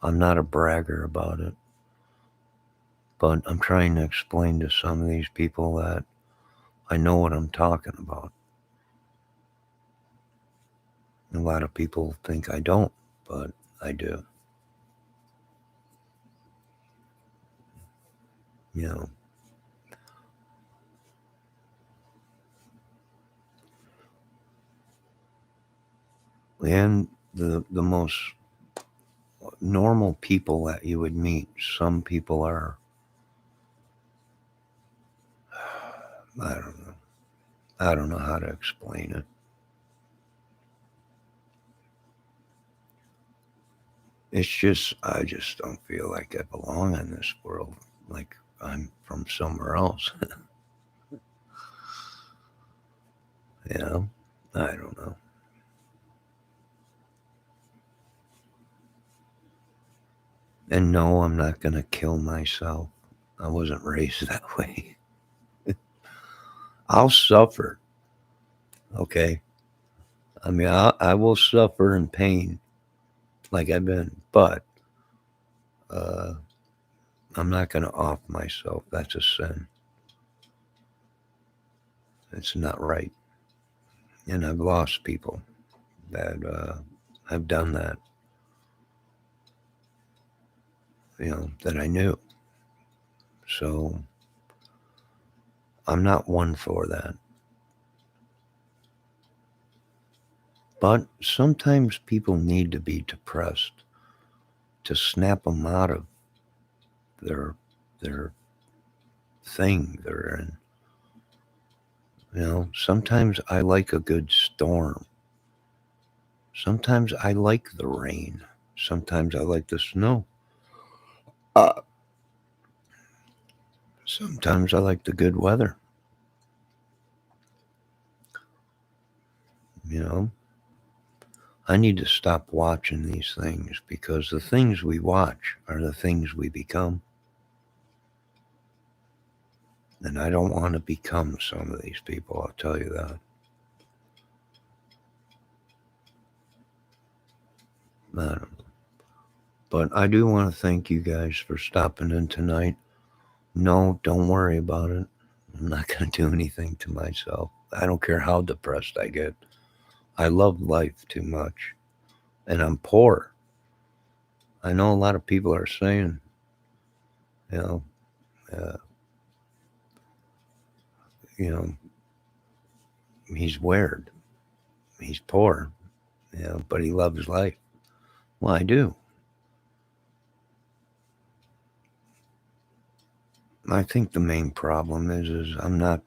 C: I'm not a bragger about it. But I'm trying to explain to some of these people that I know what I'm talking about. A lot of people think I don't, but I do. You know. And the most normal people that you would meet, some people are, I don't know. I don't know how to explain it. It's just, I just don't feel like I belong in this world. Like I'm from somewhere else. You know? I don't know. And no, I'm not going to kill myself. I wasn't raised that way. I'll suffer. Okay? I mean, I will suffer in pain like I've been, but I'm not going to off myself. That's a sin. It's not right. And I've lost people that have done that, you know, that I knew. So I'm not one for that. But sometimes people need to be depressed to snap them out of their thing they're in. Sometimes I like a good storm. Sometimes I like the rain. Sometimes I like the snow. Uh, Sometimes I like the good weather. You know, I need to stop watching these things because the things we watch are the things we become. And I don't want to become some of these people, I'll tell you that. I don't know. But I do want to thank you guys for stopping in tonight. No, don't worry about it. I'm not going to do anything to myself. I don't care how depressed I get. I love life too much. And I'm poor. I know a lot of people are saying, you know, uh, you know, he's weird. He's poor, but he loves life. Well, I do. I think the main problem is I'm not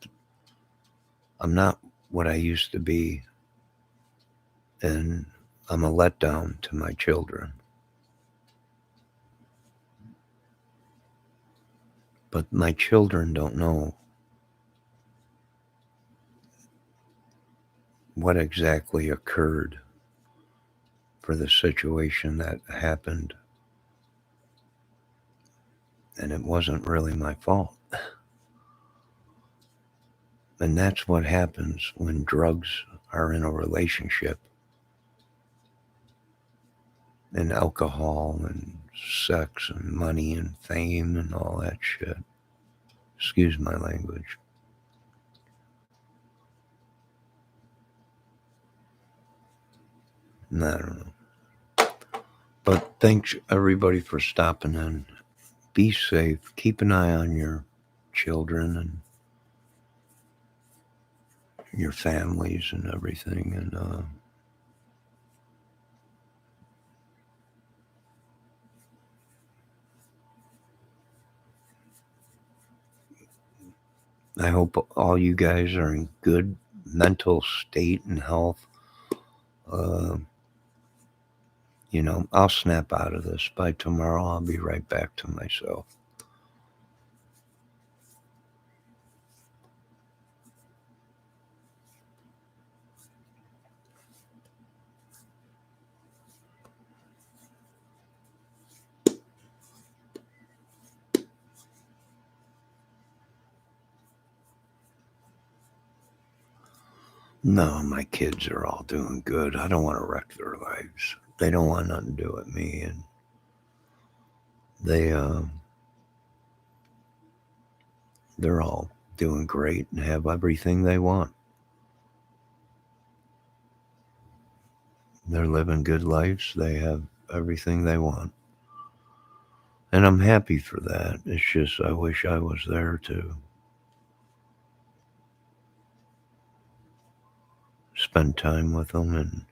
C: what I used to be, and I'm a letdown to my children. But my children don't know what exactly occurred for the situation that happened, and it wasn't really my fault. And that's what happens when drugs are in a relationship, and alcohol and sex and money and fame and all that shit. Excuse my language. I don't know. But thanks everybody for stopping in. Be safe. Keep an eye on your children and your families and everything. And I hope all you guys are in good mental state and health. Uh, I'll snap out of this. By tomorrow, I'll be right back to myself. No, my kids are all doing good. I don't want to wreck their lives. They don't want nothing to do with me, and they're all doing great and have everything they want. They're living good lives. They have everything they want. And I'm happy for that. It's just I wish I was there to spend time with them.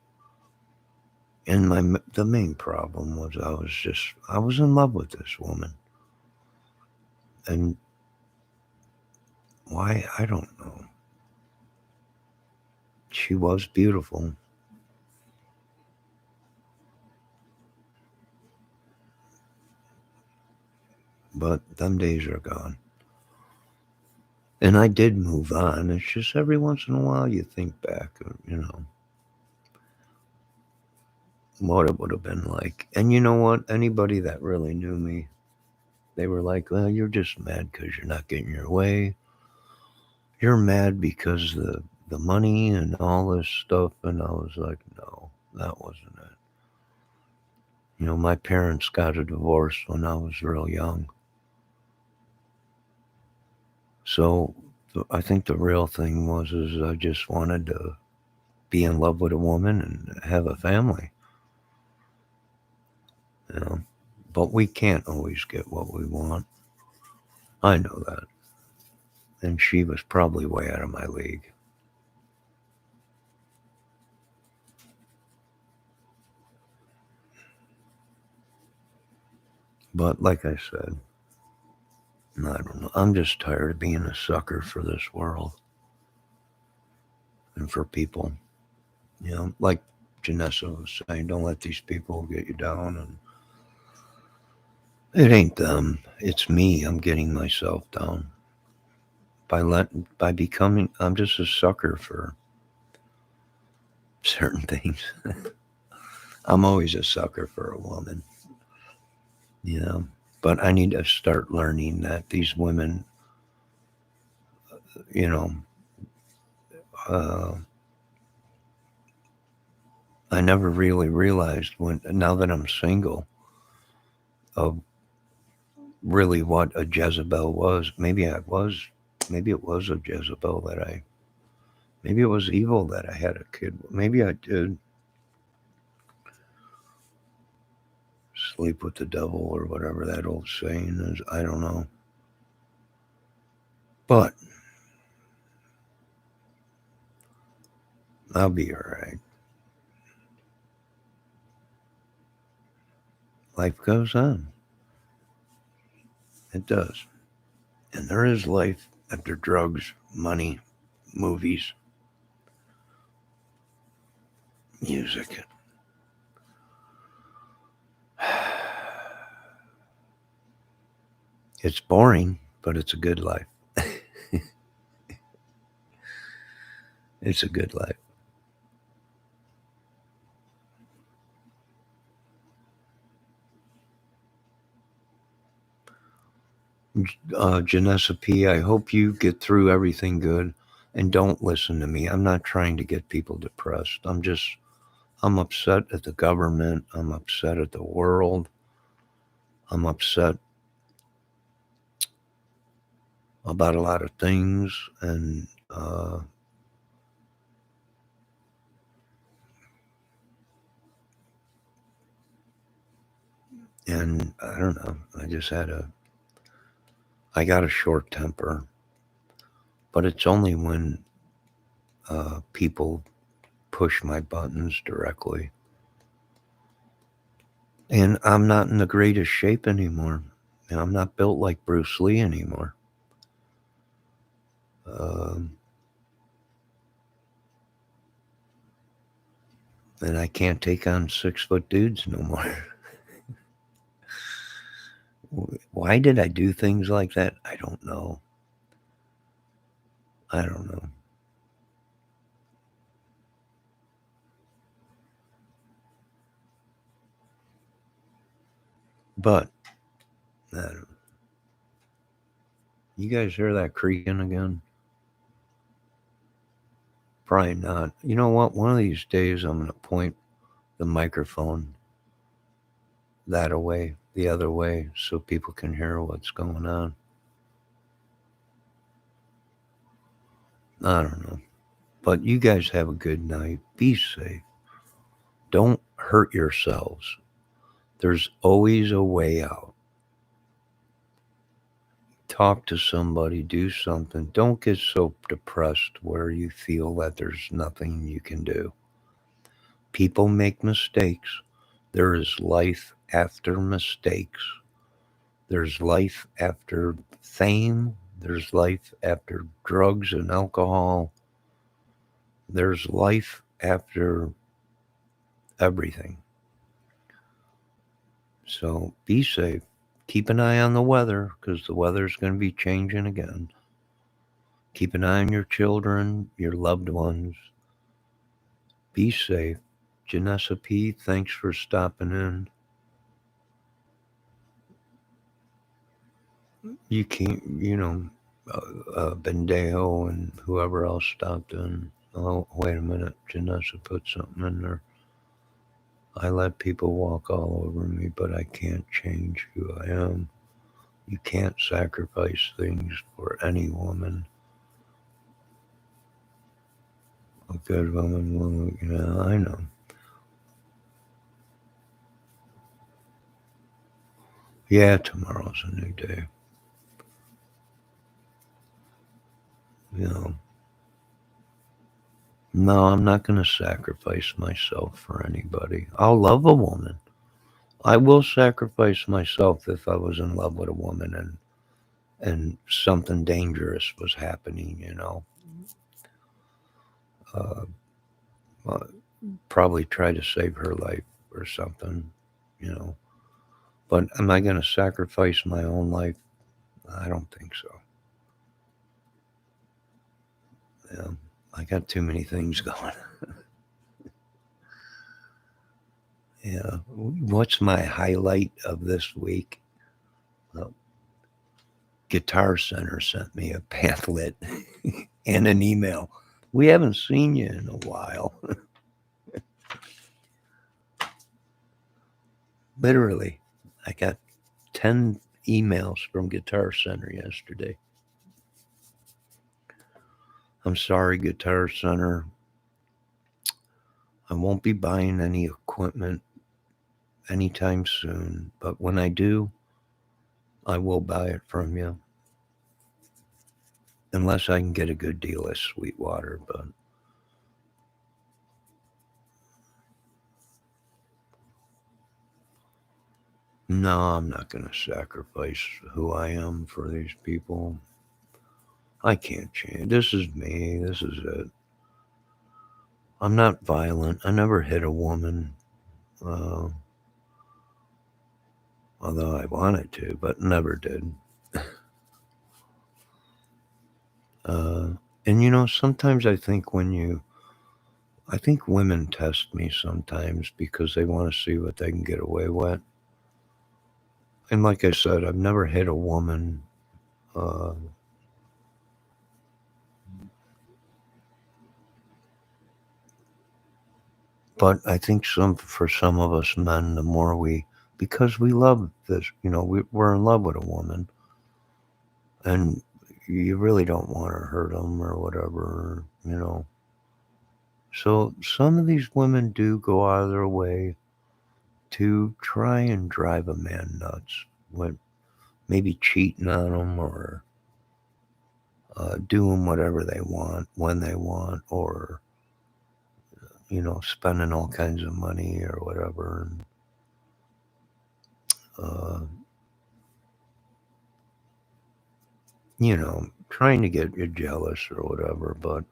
C: And the main problem was I was in love with this woman. And why, I don't know. She was beautiful. But them days are gone. And I did move on. It's just every once in a while you think back, what it would have been like. And you know what? Anybody that really knew me, they were like, well, you're just mad because you're not getting your way. You're mad because the money and all this stuff. And I was like, no, that wasn't it. My parents got a divorce when I was real young. So I think the real thing is I just wanted to be in love with a woman and have a family. But we can't always get what we want. I know that. And she was probably way out of my league. But like I said, I don't know. I'm just tired of being a sucker for this world and for people. You know, like Janessa was saying, don't let these people get you down. And it ain't them. It's me. I'm getting myself down by becoming. I'm just a sucker for certain things. I'm always a sucker for a woman. You know, but I need to start learning that these women, you know, uh, I never really realized when now that I'm single of really what a Jezebel was. Maybe it was a Jezebel maybe it was evil that I had a kid. Maybe I did sleep with the devil or whatever that old saying is. I don't know. But I'll be all right. Life goes on. It does. And there is life after drugs, money, movies, music. It's boring, but it's a good life. It's a good life. Janessa P., I hope you get through everything good and don't listen to me. I'm not trying to get people depressed. I'm upset at the government. I'm upset at the world. I'm upset about a lot of things. And I don't know. I got a short temper, but it's only when people push my buttons directly. And I'm not in the greatest shape anymore. And I'm not built like Bruce Lee anymore. Um, and I can't take on 6-foot dudes no more. Why did I do things like that? I don't know. I don't know. But you guys hear that creaking again? Probably not. You know what? One of these days I'm going to point the microphone that away, the other way, so people can hear what's going on. I don't know. But you guys have a good night. Be safe. Don't hurt yourselves. There's always a way out. Talk to somebody, do something. Don't get so depressed where you feel that there's nothing you can do. People make mistakes. There is life after mistakes. There's life after fame. There's life after drugs and alcohol. There's life after everything. So be safe. Keep an eye on the weather because the weather's going to be changing again. Keep an eye on your children, your loved ones. Be safe. Janessa P., thanks for stopping in. You can't, Bendejo and whoever else stopped in. Oh, wait a minute. Janessa put something in there. I let people walk all over me, but I can't change who I am. You can't sacrifice things for any woman. A good woman will, I know. Yeah, tomorrow's a new day. You know, no, I'm not going to sacrifice myself for anybody. I'll love a woman. I will sacrifice myself if I was in love with a woman and something dangerous was happening, you know. Uh, uh, Probably try to save her life or something, you know. But am I going to sacrifice my own life? I don't think so. Yeah, I got too many things going. Yeah. What's my highlight of this week? Well, Guitar Center sent me a pamphlet and an email. We haven't seen you in a while. Literally, I got 10 emails from Guitar Center yesterday. I'm sorry, Guitar Center. I won't be buying any equipment anytime soon, but when I do, I will buy it from you. Unless I can get a good deal at Sweetwater, but no, I'm not going to sacrifice who I am for these people. I can't change. This is me. This is it. I'm not violent. I never hit a woman, uh, although I wanted to, but never did. Uh, and you know, sometimes I think women test me sometimes because they want to see what they can get away with. And like I said, I've never hit a woman. Uh, but I think for some of us men, the more because we love this, you know, we're in love with a woman, and you really don't want to hurt them or whatever, you know. So some of these women do go out of their way to try and drive a man nuts with maybe cheating on them or doing whatever they want when they want, or you know, spending all kinds of money or whatever. And, uh, you know, trying to get you jealous or whatever. But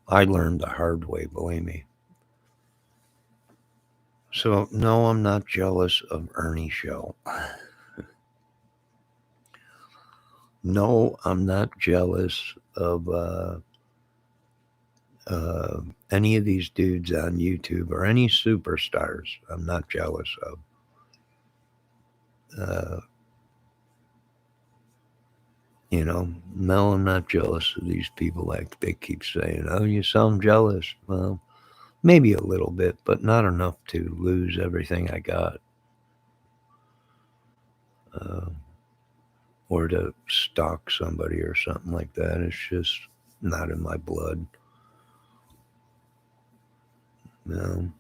C: I learned the hard way, believe me. So no, I'm not jealous of Ernie Show. No, I'm not jealous of uh, any of these dudes on YouTube or any superstars. I'm not jealous of. Uh, you know, no, I'm not jealous of these people like they keep saying. Oh, you sound jealous. Well, maybe a little bit, but not enough to lose everything I got, uh, or to stalk somebody or something like that. It's just not in my blood. No,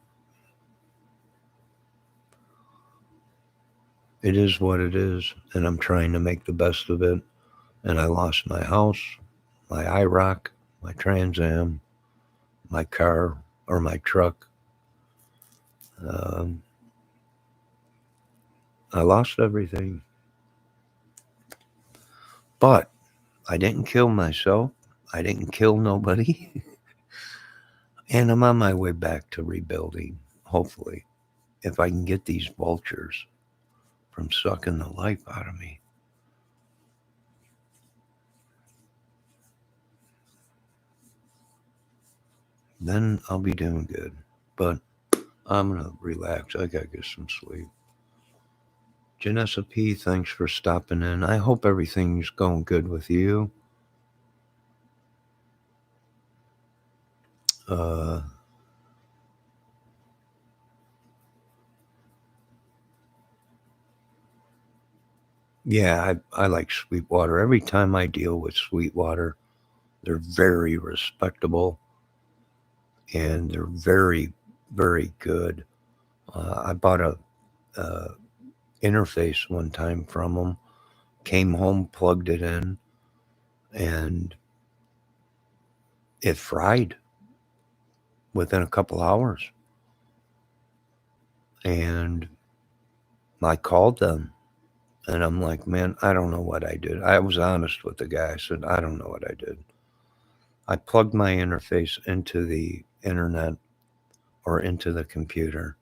C: it is what it is, and I'm trying to make the best of it. And I lost my house, my IROC, my Trans Am, my car or my truck. Um, I lost everything, but I didn't kill myself. I didn't kill nobody. And I'm on my way back to rebuilding, hopefully, if I can get these vultures from sucking the life out of me. Then I'll be doing good. But I'm going to relax. I got to get some sleep. Janessa P, thanks for stopping in. I hope everything's going good with you. Uh, yeah, I like Sweetwater. Every time I deal with Sweetwater, they're very respectable and they're very, very good. I bought a uh, interface one time from them, came home, plugged it in, and it fried within a couple hours. And I called them and I'm like, man, I don't know what I did. I was honest with the guy. I said, I don't know what I did. I plugged my interface into the internet or into the computer,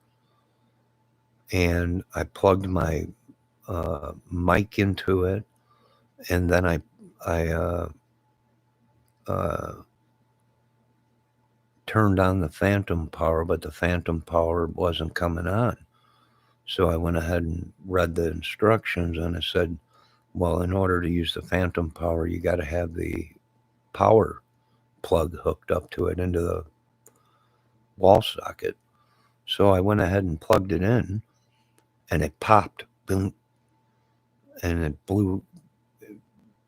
C: and I plugged my mic into it, and then I uh, turned on the phantom power, but the phantom power wasn't coming on. So I went ahead and read the instructions, and it said, well, in order to use the phantom power, you got to have the power plug hooked up to it into the wall socket. So I went ahead and plugged it in, and it popped, boom, and it blew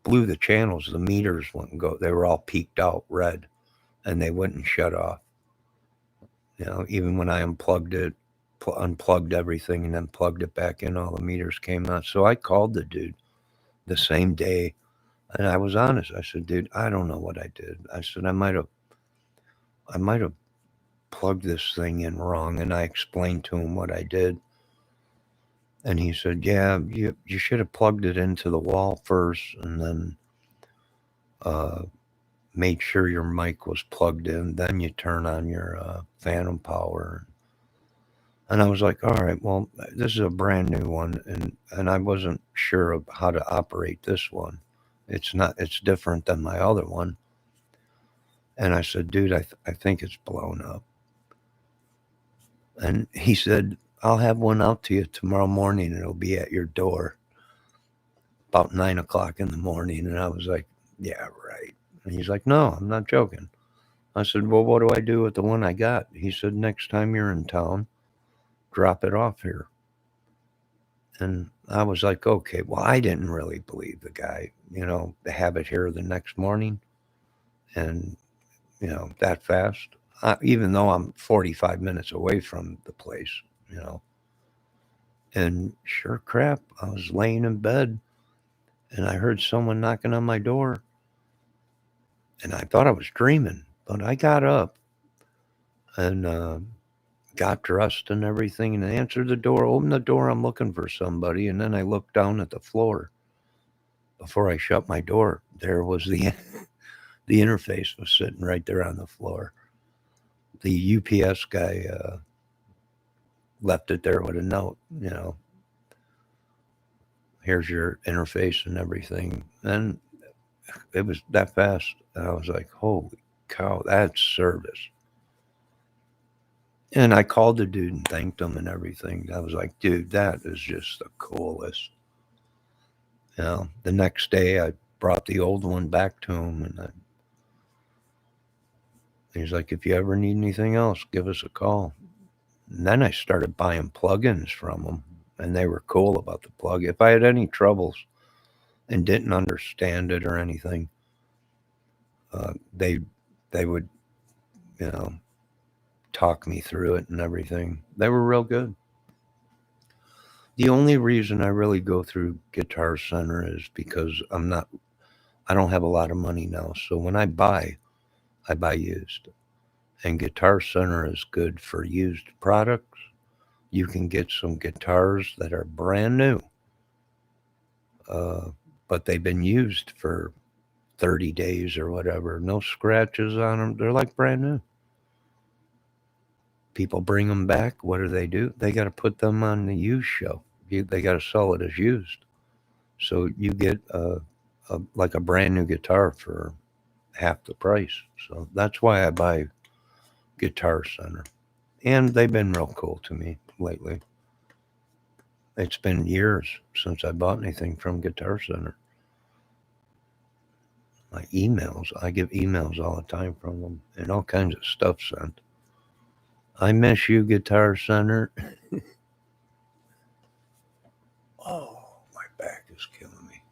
C: the channels. The meters wouldn't go. They were all peaked out red, and they wouldn't shut off. Even when I unplugged it, unplugged everything, and then plugged it back in, all the meters came on. So I called the dude the same day, and I was honest. I said, dude, I don't know what I did. I said, I might have plugged this thing in wrong, and I explained to him what I did. And he said, yeah, you should have plugged it into the wall first, and then uh, made sure your mic was plugged in. Then you turn on your phantom power. And I was like, all right, well, this is a brand new one, and I wasn't sure of how to operate this one. It's different than my other one. And I said, dude, I think it's blown up. And he said, I'll have one out to you tomorrow morning. It'll be at your door about 9 o'clock in the morning. And I was like, yeah, right. And he's like, no, I'm not joking. I said, well, what do I do with the one I got? He said, next time you're in town, drop it off here. And I was like, okay, well, I didn't really believe the guy, to have it here the next morning and, that fast, even though I'm 45 minutes away from the place, you know. And sure crap, I was laying in bed and I heard someone knocking on my door and I thought I was dreaming, but I got up and got dressed and everything and answered the door, opened the door. I'm looking for somebody. And then I looked down at the floor before I shut my door. There was the interface was sitting right there on the floor. The UPS guy left it there with a note, here's your interface and everything. And it was that fast. And I was like, holy cow, that's service. And I called the dude and thanked him and everything. I was like, dude, that is just the coolest. The next day I brought the old one back to him and he's like, if you ever need anything else, give us a call. And then I started buying plugins from them and they were cool about the plug. If I had any troubles and didn't understand it or anything, they would, you know, talk me through it and everything. They were real good. The only reason I really go through Guitar Center is because I don't have a lot of money now. So when I buy used. And Guitar Center is good for used products. You can get some guitars that are brand new, uh, but they've been used for 30 days or whatever. No scratches on them. They're like brand new. People bring them back. What do? They got to put them on the used show. They got to sell it as used. So you get like a brand new guitar for half the price. So that's why I buy Guitar Center. And they've been real cool to me lately. It's been years since I bought anything from Guitar Center. My emails, I get emails all the time from them and all kinds of stuff sent. I miss you, Guitar Center. Oh, my back is killing me.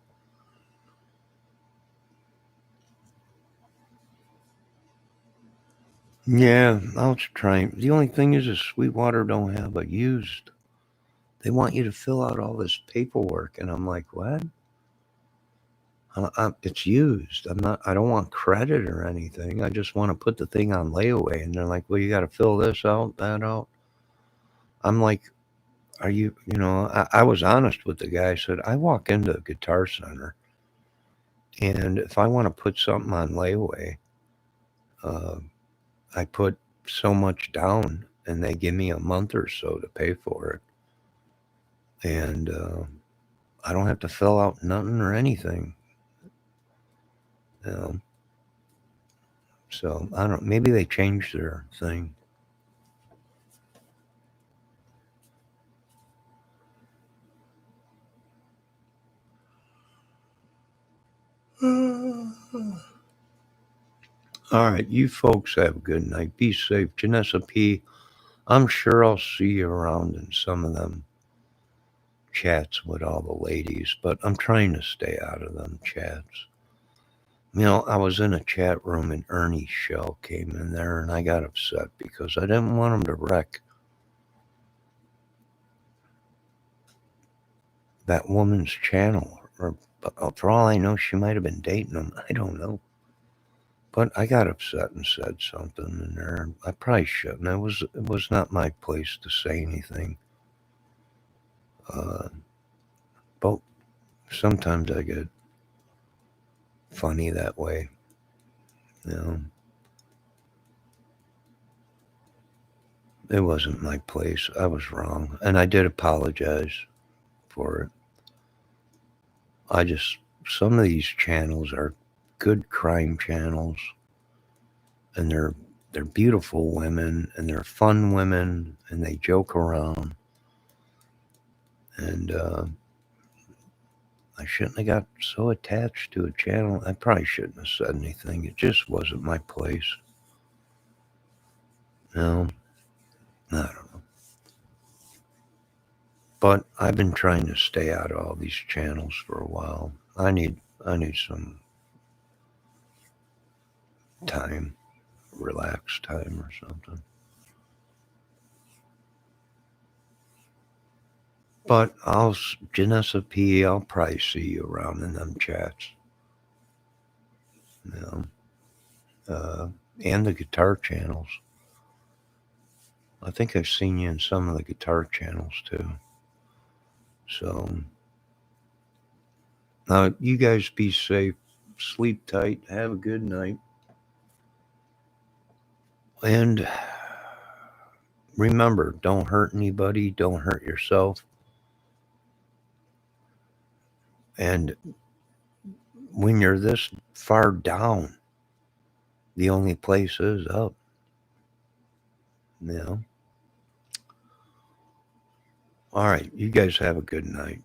C: Yeah, I'll try. The only thing is Sweetwater don't have a used. They want you to fill out all this paperwork, and I'm like, what? It's used. I'm not. I don't want credit or anything. I just want to put the thing on layaway, and they're like, well, you got to fill this out, that out. I'm like, are you, I was honest with the guy. I said, I walk into a Guitar Center, and if I want to put something on layaway, uh, I put so much down, and they give me a month or so to pay for it. And I don't have to fill out nothing or anything. You know? So I don't. Maybe they changed their thing. All right, you folks have a good night. Be safe. Janessa P., I'm sure I'll see you around in some of them chats with all the ladies, but I'm trying to stay out of them chats. I was in a chat room and Ernie's show came in there and I got upset because I didn't want him to wreck that woman's channel. Or for all I know, she might have been dating him. I don't know. But I got upset and said something in there. I probably shouldn't. It was not my place to say anything. But sometimes I get funny that way. It wasn't my place. I was wrong. And I did apologize for it. Some of these channels are good crime channels, and they're beautiful women, and they're fun women, and they joke around. And I shouldn't have got so attached to a channel. I probably shouldn't have said anything. It just wasn't my place. No, I don't know. But I've been trying to stay out of all these channels for a while. I need some time, relaxed time or something. But Janessa P., I'll probably see you around in them chats. You know, and the guitar channels. I think I've seen you in some of the guitar channels too. So, now you guys be safe, sleep tight, have a good night. And remember, don't hurt anybody, don't hurt yourself. And when you're this far down, the only place is up. All right, you guys have a good night.